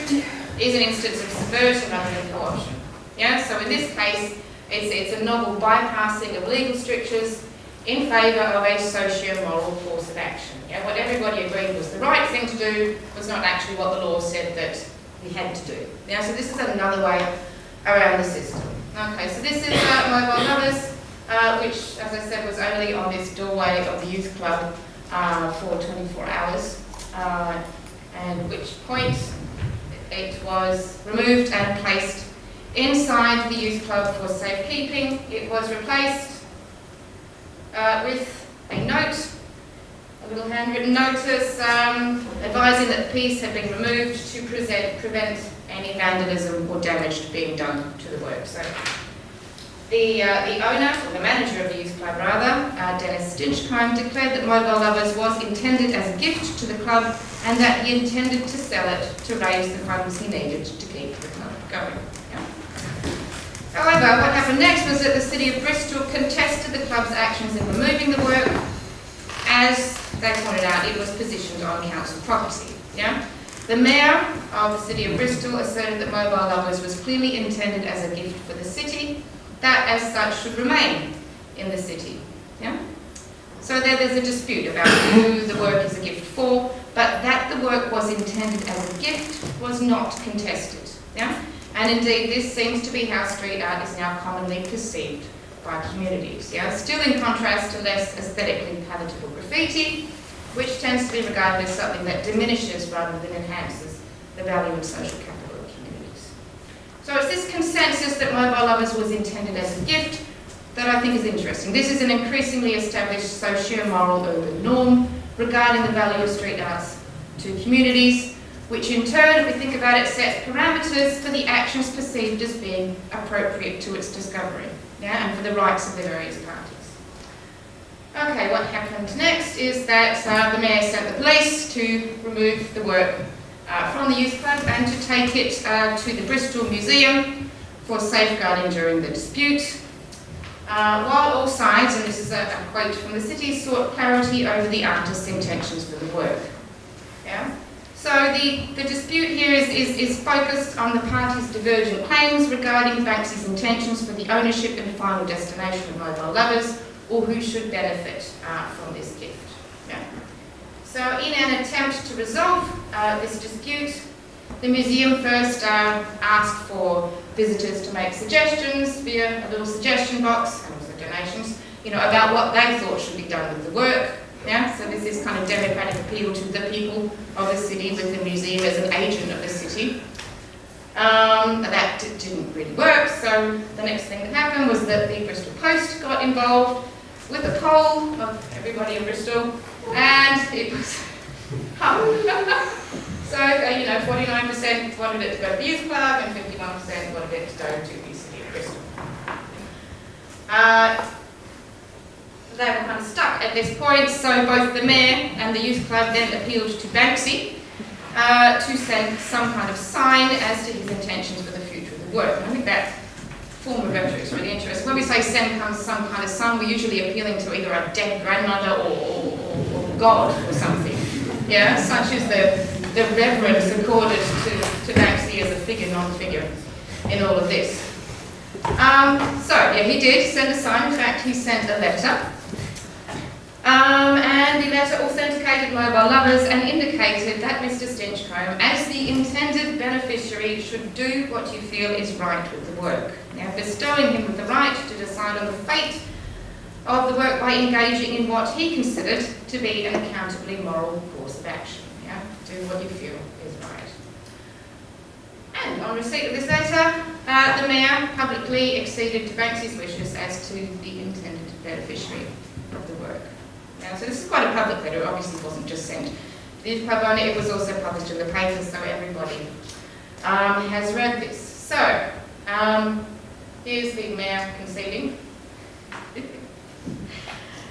2 is an instance of subversion rather than co-option. Yeah, so in this case, it's a novel bypassing of legal strictures in favour of a socio-moral course of action. Yeah, what everybody agreed was the right thing to do was not actually what the law said that we had to do. Yeah, so this is another way around the system. Okay, so this is Mobile Lovers, which, as I said, was only on this doorway of the youth club for 24 hours, and which point it was removed and placed inside the youth club for safekeeping. It was replaced with a note, a little handwritten notice advising that the piece had been removed to prevent any vandalism or damage being done to the work. So the owner, or the manager of the youth club rather, Dennis Stinchcombe, declared that Mobile Lovers was intended as a gift to the club and that he intended to sell it to raise the funds he needed to keep the club going. However, what happened next was that the City of Bristol contested the club's actions in removing the work. As they pointed out, it was positioned on council property. Yeah? The Mayor of the City of Bristol asserted that Mobile Lovers was clearly intended as a gift for the city, that as such should remain in the city. Yeah? So there's a dispute about who the work is a gift for, but that the work was intended as a gift was not contested. Yeah? And indeed, this seems to be how street art is now commonly perceived by communities. Yeah? Still in contrast to less aesthetically palatable graffiti, which tends to be regarded as something that diminishes rather than enhances the value and social capital of communities. So it's this consensus that Mobile Lovers was intended as a gift that I think is interesting. This is an increasingly established socio-moral urban norm regarding the value of street arts to communities, which in turn, if we think about it, sets parameters for the actions perceived as being appropriate to its discovery, yeah, and for the rights of the various parties. Okay, what happened next is that the Mayor sent the police to remove the work from the youth club and to take it to the Bristol Museum for safeguarding during the dispute. While all sides, and this is a quote from the city, sought clarity over the artist's intentions for the work. Yeah? So the dispute here is focused on the parties' divergent claims regarding Banksy's intentions for the ownership and final destination of Mobile Lovers, or who should benefit from this gift. Yeah. So in an attempt to resolve this dispute, the museum first asked for visitors to make suggestions via a little suggestion box, and also donations, about what they thought should be done with the work. Yeah? So this is kind of democratic appeal to the people of the city with the museum as an agent of the city. That didn't really work, so the next thing that happened was that the Bristol Post got involved with a poll of everybody in Bristol, and it was so 49% wanted it to go to the youth club and 51% wanted it to go to the City of Bristol. They were kind of stuck at this point, so both the Mayor and the youth club then appealed to Banksy to send some kind of sign as to his intentions for the future of the work. And I think that form of rhetoric is really interesting. When we say send some kind of sign, we're usually appealing to either a dead grandmother or God or something. Yeah, such is the reverence accorded to Banksy as a figure, non-figure in all of this. So, yeah, he did send a sign. In fact, he sent a letter. And the letter authenticated mobile lovers and indicated that Mr. Stinchcombe, as the intended beneficiary, should do what you feel is right with the work. Now, bestowing him with the right to decide on the fate of the work by engaging in what he considered to be an accountably moral course of action. Yeah? Do what you feel is right. And on receipt of this letter, the Mayor publicly acceded to Banksy's wishes as to the intended beneficiary of the work. Now, so this is quite a public letter. It obviously wasn't just sent to the newspaper, it was also published in the papers, so everybody has read this. So, here's the Mayor conceding.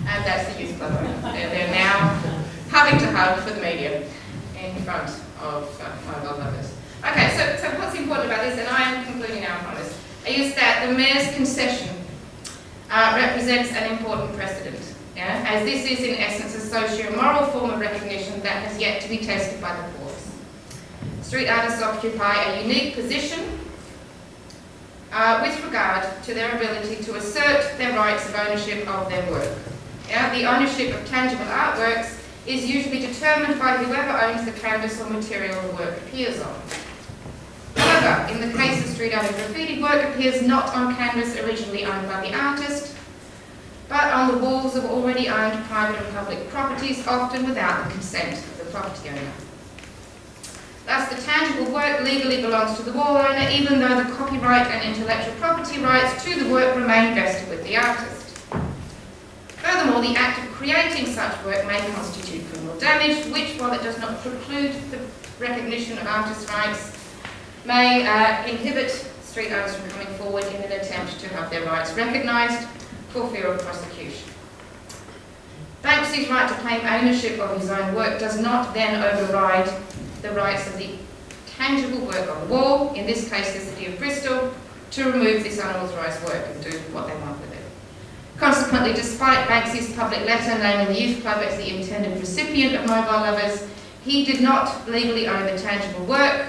And that's the youth club owner. They're now having to hug for the media in front of mobile lovers. Okay, so what's important about this, and I am concluding now on this, is that the Mayor's concession represents an important precedent, yeah? As this is in essence a socio-moral form of recognition that has yet to be tested by the courts. Street artists occupy a unique position with regard to their ability to assert their rights of ownership of their work. Yeah, the ownership of tangible artworks is usually determined by whoever owns the canvas or material the work appears on. However, in the case of street art and graffiti, work appears not on canvas originally owned by the artist, but on the walls of already owned private and public properties, often without the consent of the property owner. Thus, the tangible work legally belongs to the wall owner, even though the copyright and intellectual property rights to the work remain vested with the artist. Furthermore, the act of creating such work may constitute criminal damage, which, while it does not preclude the recognition of artists' rights, may inhibit street artists from coming forward in an attempt to have their rights recognised for fear of prosecution. Banksy's right to claim ownership of his own work does not then override the rights of the tangible work on the wall, in this case the City of Bristol, to remove this unauthorised work and do what they want with it. Consequently, despite Banksy's public letter naming the youth club as the intended recipient of mobile lovers, he did not legally own the tangible work,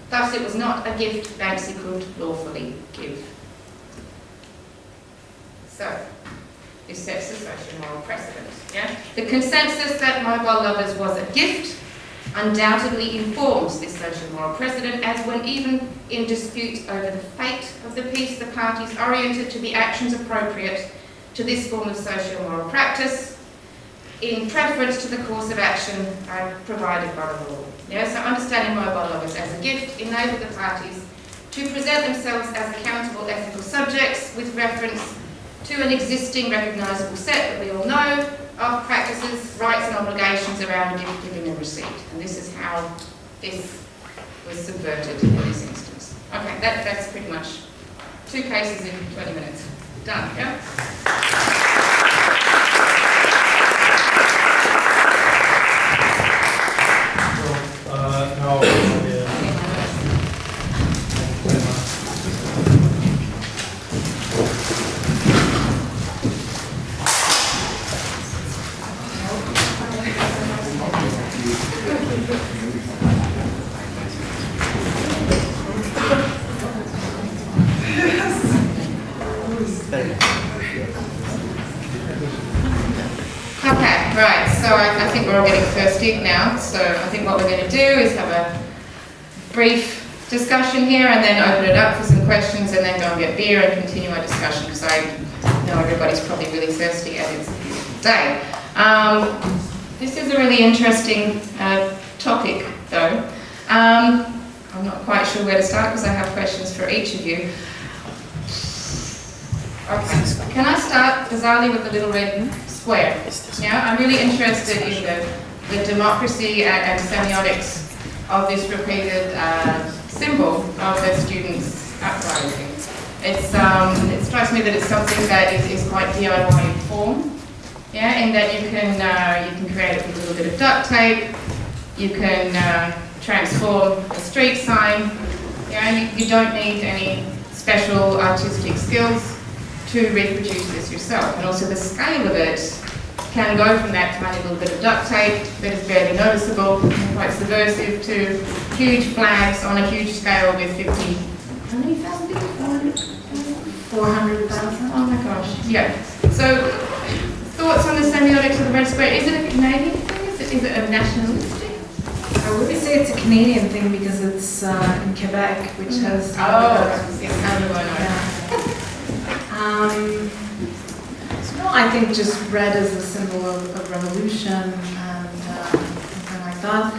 thus it was not a gift Banksy could lawfully give. So, this sets a social moral precedent. Yeah? The consensus that mobile lovers was a gift undoubtedly informs this social moral precedent, as when even in dispute over the fate of the piece, the parties oriented to the actions appropriate to this form of social moral practice in preference to the course of action provided by the law. Yeah, so understanding mobile lovers as a gift enabled the parties to present themselves as accountable ethical subjects with reference to an existing recognisable set that we all know of practices, rights and obligations around gift giving and receipt. And this is how this was subverted in this instance. Okay, that's pretty much 2 cases in 20 minutes. Done, yeah? I think we're all getting thirsty now, so I think what we're going to do is have a brief discussion here and then open it up for some questions and then go and get beer and continue our discussion, because I know everybody's probably really thirsty and it's a beautiful day. This is a really interesting topic though. I'm not quite sure where to start because I have questions for each of you. Okay. Can I start bizarrely with the little red square? Yeah, I'm really interested in the democracy and semiotics of this repeated symbol of the students' uprising. It strikes me that it's something that is quite DIY in form. Yeah, in that you can create it with a little bit of duct tape. You can transform a street sign. You don't need any special artistic skills to reproduce this yourself. And also the scale of it can go from that tiny little bit of duct tape that is barely noticeable and quite subversive to huge flags on a huge scale with 50, how many thousand people? 400,000. Oh my gosh, yeah. So, thoughts on the semiotics of the red square? Is it a Canadian thing? Is it a nationalistic? I would say it's a Canadian thing because it's in Quebec, which has... Yes, how do I know? So no, I think just red is a symbol of revolution and something like that.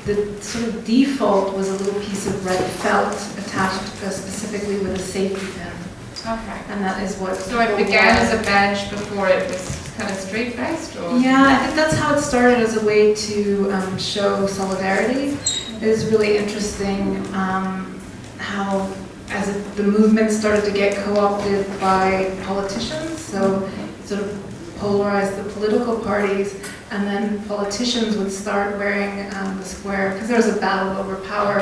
The sort of default was a little piece of red felt attached specifically with a safety pin. Okay. And that is what... So it began as a badge before it was kind of street-based, or? Yeah, I think that's how it started, as a way to show solidarity. It is really interesting how, as the movement started to get co-opted by politicians, so it sort of polarized the political parties, and then politicians would start wearing the square, because there was a battle over power.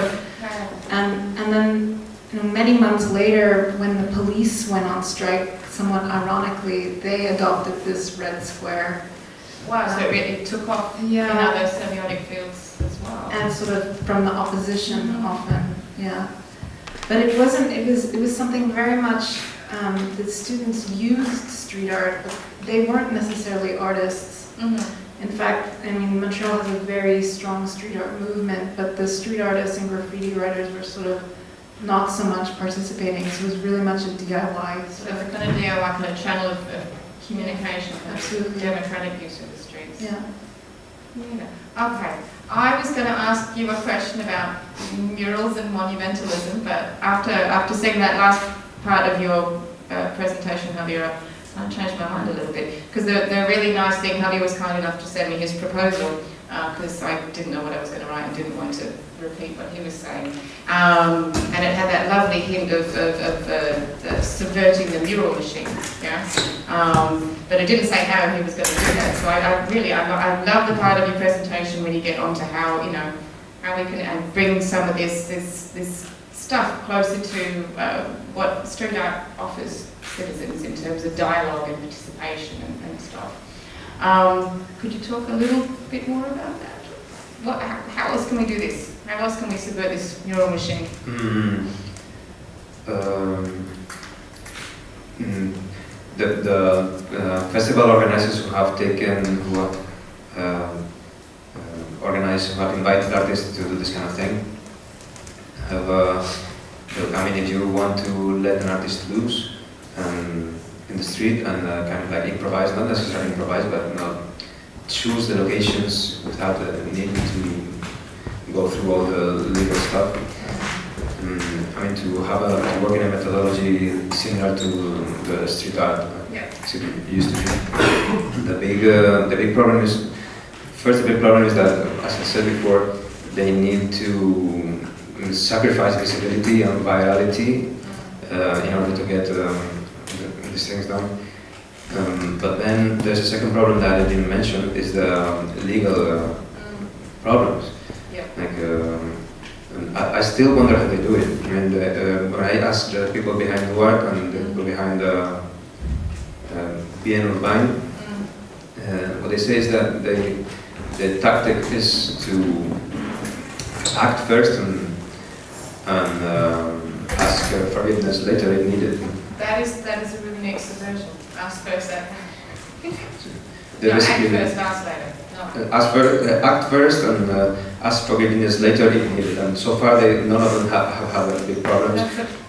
And then, many months later, when the police went on strike, somewhat ironically, they adopted this red square. Wow, so it took off in other semiotic fields as well. And sort of from the opposition often, yeah. But it wasn't, it was something very much that students used street art, but they weren't necessarily artists. In fact, I mean, Montreal has a very strong street art movement, but the street artists and graffiti writers were sort of not so much participating, so it was really much a DIY. So it's kind of DIY, kind of channel of communication, Absolutely. Democratic use of the streets. Yeah. Okay, I was going to ask you a question about murals and monumentalism, but after seeing that last part of your presentation, Javier, I changed my mind a little bit, because the really nice thing, Javier was kind enough to send me his proposal, because I didn't know what I was going to write and didn't want to repeat what he was saying. And it had that lovely hint of subverting the mural machine, but it didn't say how he was going to do that. So I love the part of your presentation when you get onto how we can bring some of this stuff closer to what street art offers citizens in terms of dialogue and participation and stuff. Could you talk a little bit more about that? How else can we do this? How else can we subvert this mural machine? The festival organizers who have invited artists to do this kind of thing if you want to let an artist loose in the street and kind of like improvise, not necessarily improvise, but choose the locations without needing to go through all the legal stuff. To work in a methodology similar to the street art used to be. The big problem is that, as I said before, they need to sacrifice visibility and virality in order to get these things done. But then there's a second problem that I didn't mention, is the legal problems. I still wonder how they do it. I mean, when I asked the people behind Nuart and the people behind Bien Urbine, what they say is that the tactic is to act first and ask forgiveness later if needed. That is a really neat subversion. Ask first, act Act first, ask later. Act first and ask forgiveness later if needed. And so far, none of them have had big problems,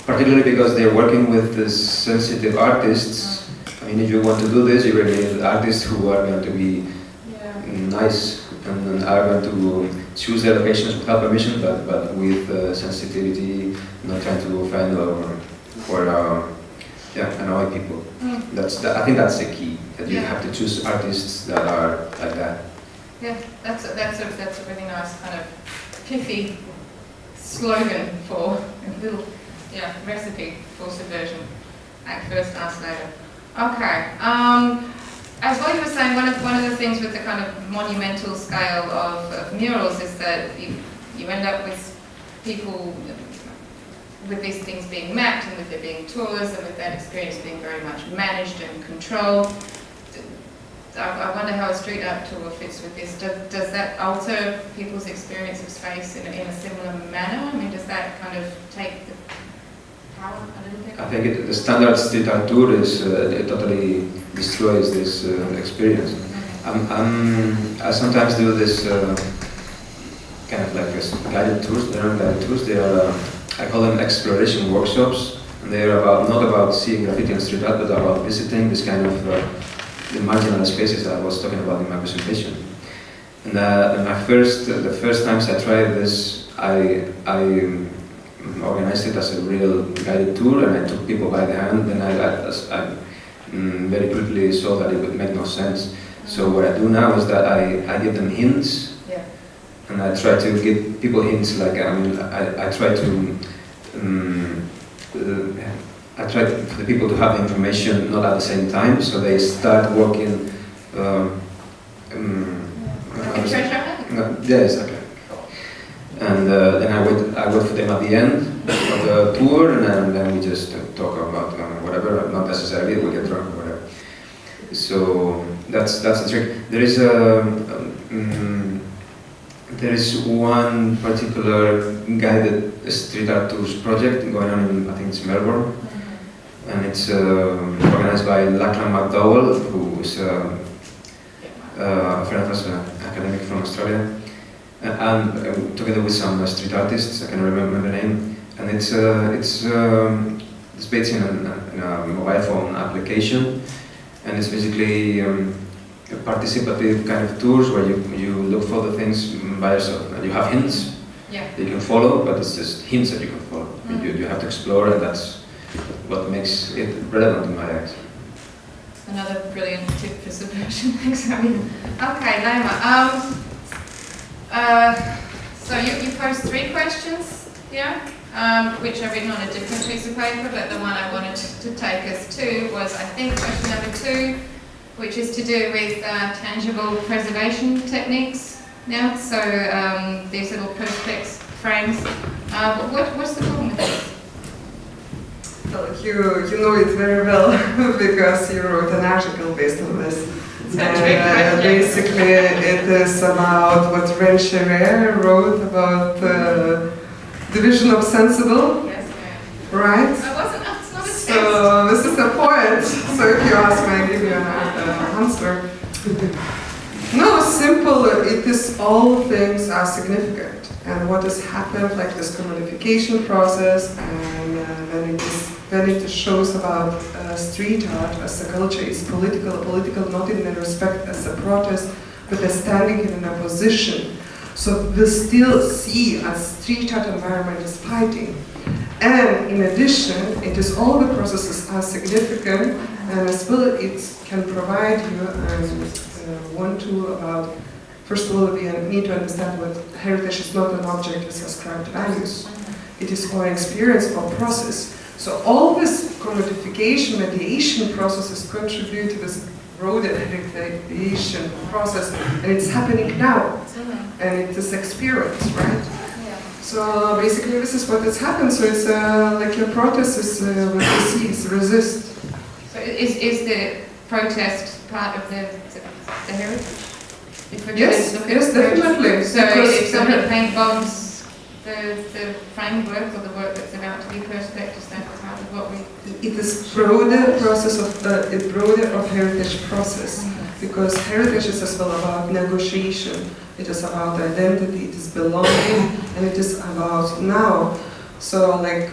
particularly because they're working with the sensitive artists. I mean, if you want to do this, you really need artists who are going to be nice and are going to choose their locations without permission, but with sensitivity, not trying to offend or annoy people. I think that's the key. That you have to choose artists that are like that. Yeah, that's a really nice kind of pithy slogan for a little recipe for subversion. Act first, ask later. Okay. as what you were saying, one of the things with the kind of monumental scale of murals is that you end up with people with these things being mapped and with there being tours and with that experience being very much managed and controlled. I wonder how a street art tour fits with this. Does that alter people's experience of space in a similar manner? I mean, does that kind of take the power a little bit? I think the standard street art tour is it totally destroys this experience. I sometimes do this kind of like guided tours. They're not guided tours. They are I call them exploration workshops, and they are not about seeing graffiti and street art, but about visiting this kind of the marginal spaces that I was talking about in my presentation. And the first times I tried this, I organized it as a real guided tour, and I took people by the hand, and I very quickly saw that it would make no sense. So what I do now is that I give them hints, and I try to give people hints. Like I try to I try for the people to have the information not at the same time, so they start working. Yeah, exactly. And then I wait for them at the end of the tour, and then we just talk about whatever. Not necessarily we get drunk or whatever. So that's the trick. There is one particular guided street art tours project going on in, I think it's Melbourne, and it's organized by Lachlan McDowell, who is a friend of us, an academic from Australia, and together with some street artists, I can remember the name, and it's based in a mobile phone application, and it's basically a participative kind of tours where you look for the things by yourself, and you have hints that you can follow, but it's just hints that you can follow. You have to explore, and that's what makes it relevant in my eyes. Another brilliant tip for subversion. Thanks, Javier. Okay, Laima. So you posed 3 questions here, which are written on a different piece of paper, but the one I wanted to take us to was, I think, question number 2, which is to do with tangible preservation techniques. Now, so these little perspex frames. What's the problem with this? Well, you know it very well because you wrote an article based on this. Basically, it is about what Javier wrote about division of sensible. Yes, right? It's not a text. So this is the point. So if you ask me, I give you an answer. No, simple. It is all things are significant, and what has happened, like this commodification process, and when it shows about street art as a culture is political not in the respect as a protest, but as standing in an opposition. So we still see a street art environment as fighting. And in addition, it is all the processes are significant, and as well it can provide you one tool about, first of all, we need to understand what heritage is not an object with ascribed values. It is our experience or process. So all this commodification, mediation processes contribute to this broader heritization process, and it's happening now. And it is experience, right? So basically this is what has happened. So it's like your protest is what you see is resist. So is the protest part of the heritage? Yes, definitely. So if somebody paint bombs the framework or the work that's about to be perspex, is that part of what we... It is broader process of a broader of heritage process, because heritage is as well about negotiation. It is about identity, it is belonging, and it is about now. So like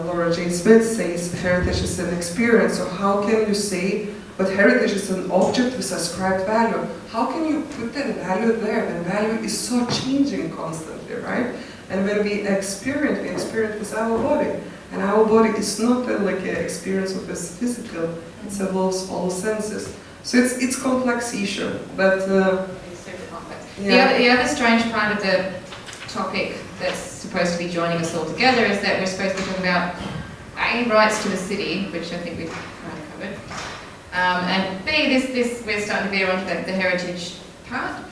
Laura Jane Smith says, heritage is an experience. So how can you say, but heritage is an object with ascribed value? How can you put that value there? And value is so changing constantly, right? And when we experience with our body. And our body is not like an experience of this physical, it involves all senses. So it's complex issue, but... it's super complex. Yeah. The other strange part of the topic that's supposed to be joining us all together is that we're supposed to be talking about rights to the city, which I think we've kind of covered, And B, this we're starting to veer onto the heritage part.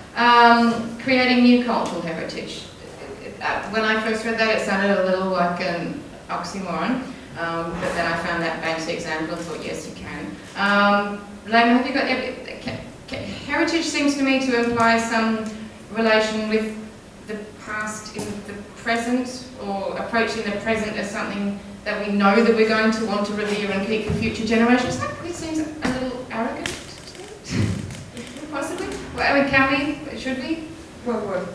Creating new cultural heritage. When I first read that, it sounded a little like an oxymoron, but then I found that basic example and thought, yes, you can. Laima, have you got... Heritage seems to me to imply some relation with the past in the present, or approaching the present as something that we know that we're going to want to revere and keep for future generations. That seems a little arrogant, possibly. Well, I mean, can we? Should we? What?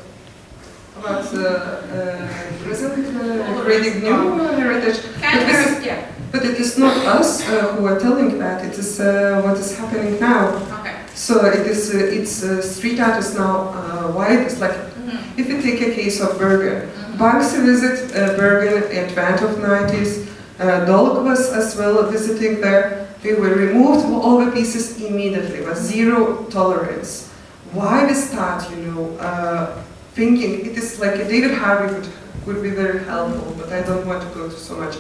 About present creating new heritage? Yeah. But it is not us who are telling that. It is what is happening now. Okay. So it is. Street art is now wide. It's like if you take a case of Bergen, Banksy visit Bergen at the end of 90s. Dolk was as well visiting there. We were removed all the pieces immediately. Was zero tolerance. Why we start, thinking it is like David Harvey would be very helpful, but I don't want to go to so much.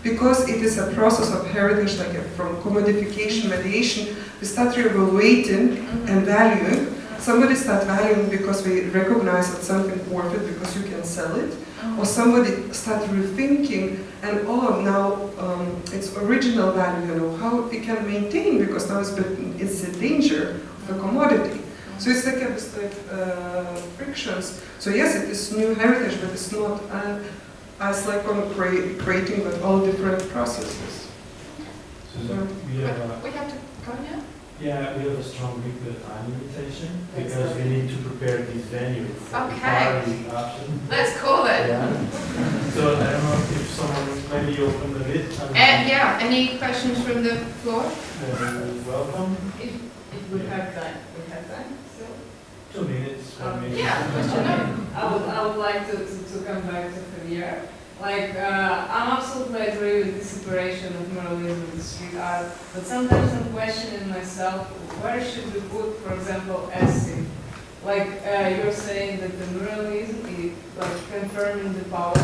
Because it is a process of heritage, like from commodification, mediation, we start reevaluating and valuing. Somebody start valuing because we recognize that something worth it because you can sell it. Or somebody start rethinking and now its original value, how we can maintain, because now it's a danger of a commodity. So it's like frictions. So yes, it is new heritage, but it's not as like on creating with all different processes. So we have We have to go now? yeah, we have a strong time limitation because we need to prepare this venue for the Okay. party option. Let's call it. Yeah. So I don't know if someone maybe open the lid. Yeah, any questions from the floor? Welcome. If we have time, so 2 minutes, 1 minute. Yeah, question. I would like to come back to Javier. Like, I'm absolutely agree with the separation of muralism and street art, but sometimes I'm questioning myself, where should we put, for example, essay? Like, you're saying that the muralism is like confirming the power,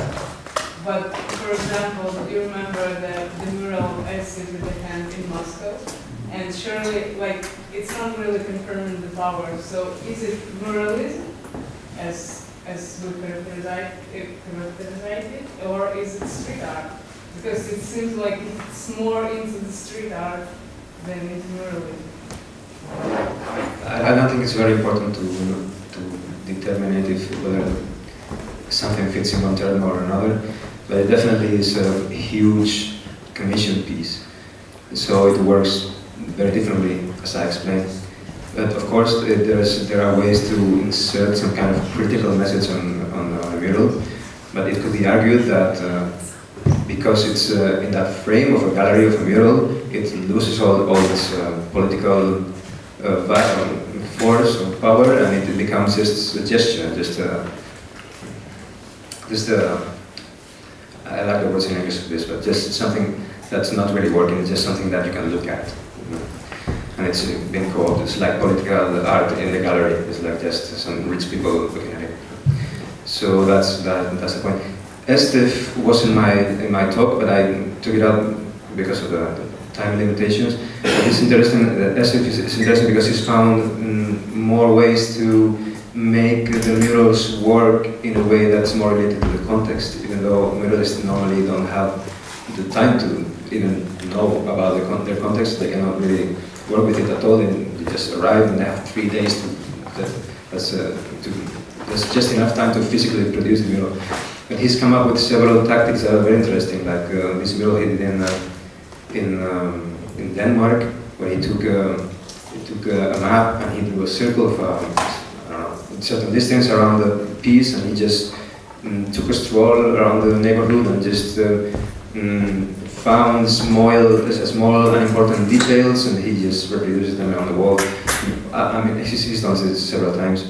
but for example, you remember the mural essay with the hand in Moscow? And surely, like, it's not really confirming the power. So, is it muralism, as we characterize it, or is it street art? Because it seems like it's more into the street art than into muralism. I don't think it's very important to determine whether something fits in one term or another, but it definitely is a huge commission piece. So it works very differently, as I explained. But of course, there are ways to insert some kind of critical message on a mural. But it could be argued that because it's in that frame of a gallery of a mural, it loses all its political force or power, and it becomes just a gesture, I like the words in English for this, but just something that's not really working. It's just something that you can look at. And it's been called, it's like political art in the gallery. It's like just some rich people looking at it. So that's the point. Estef was in my talk, but I took it out because of the time limitations. But it's interesting. Estef is interesting because he's found more ways to make the murals work in a way that's more related to the context. Even though muralists normally don't have the time to even know about their context, they cannot really work with it at all, and they just arrive and they have 3 days that's just enough time to physically produce the mural. But he's come up with several tactics that are very interesting, like this mural he did in Denmark, where he took a map and he drew a circle of I don't know, a certain distance around the piece, and he just took a stroll around the neighborhood and just found small unimportant details, and he just reproduces them on the wall. I mean, he's done this several times.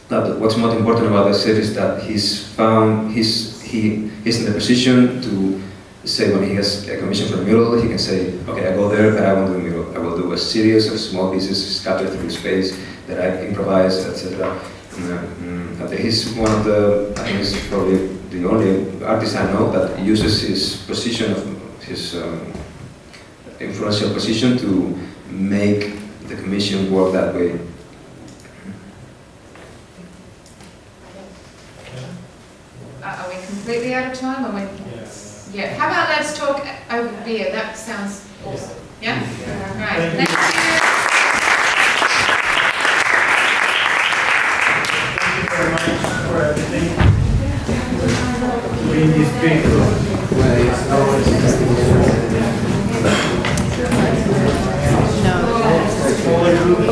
But what's more important about Estef is that he's in the position to say, when he has a commission for a mural, he can say, okay, I go there, but I won't do a mural. I will do a series of small pieces scattered through space that I improvise, etc. He's one of the, I think he's probably the only artist I know that uses his position of his influential position to make the commission work that way. Are we completely out of time? Or we... Yes. Yeah. How about let's talk over beer? That sounds awesome. Yeah? Right. Thank you. Thank you very much for everything. We need this big room. Smaller room.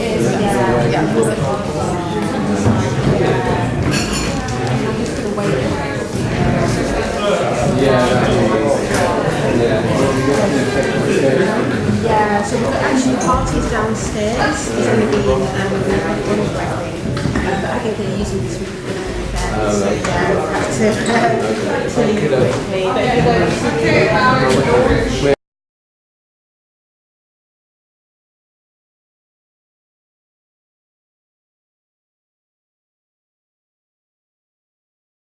Yeah, so actually the party's downstairs. It's only been but I think they're using this room for the fair. So yeah, I have to leave quickly. But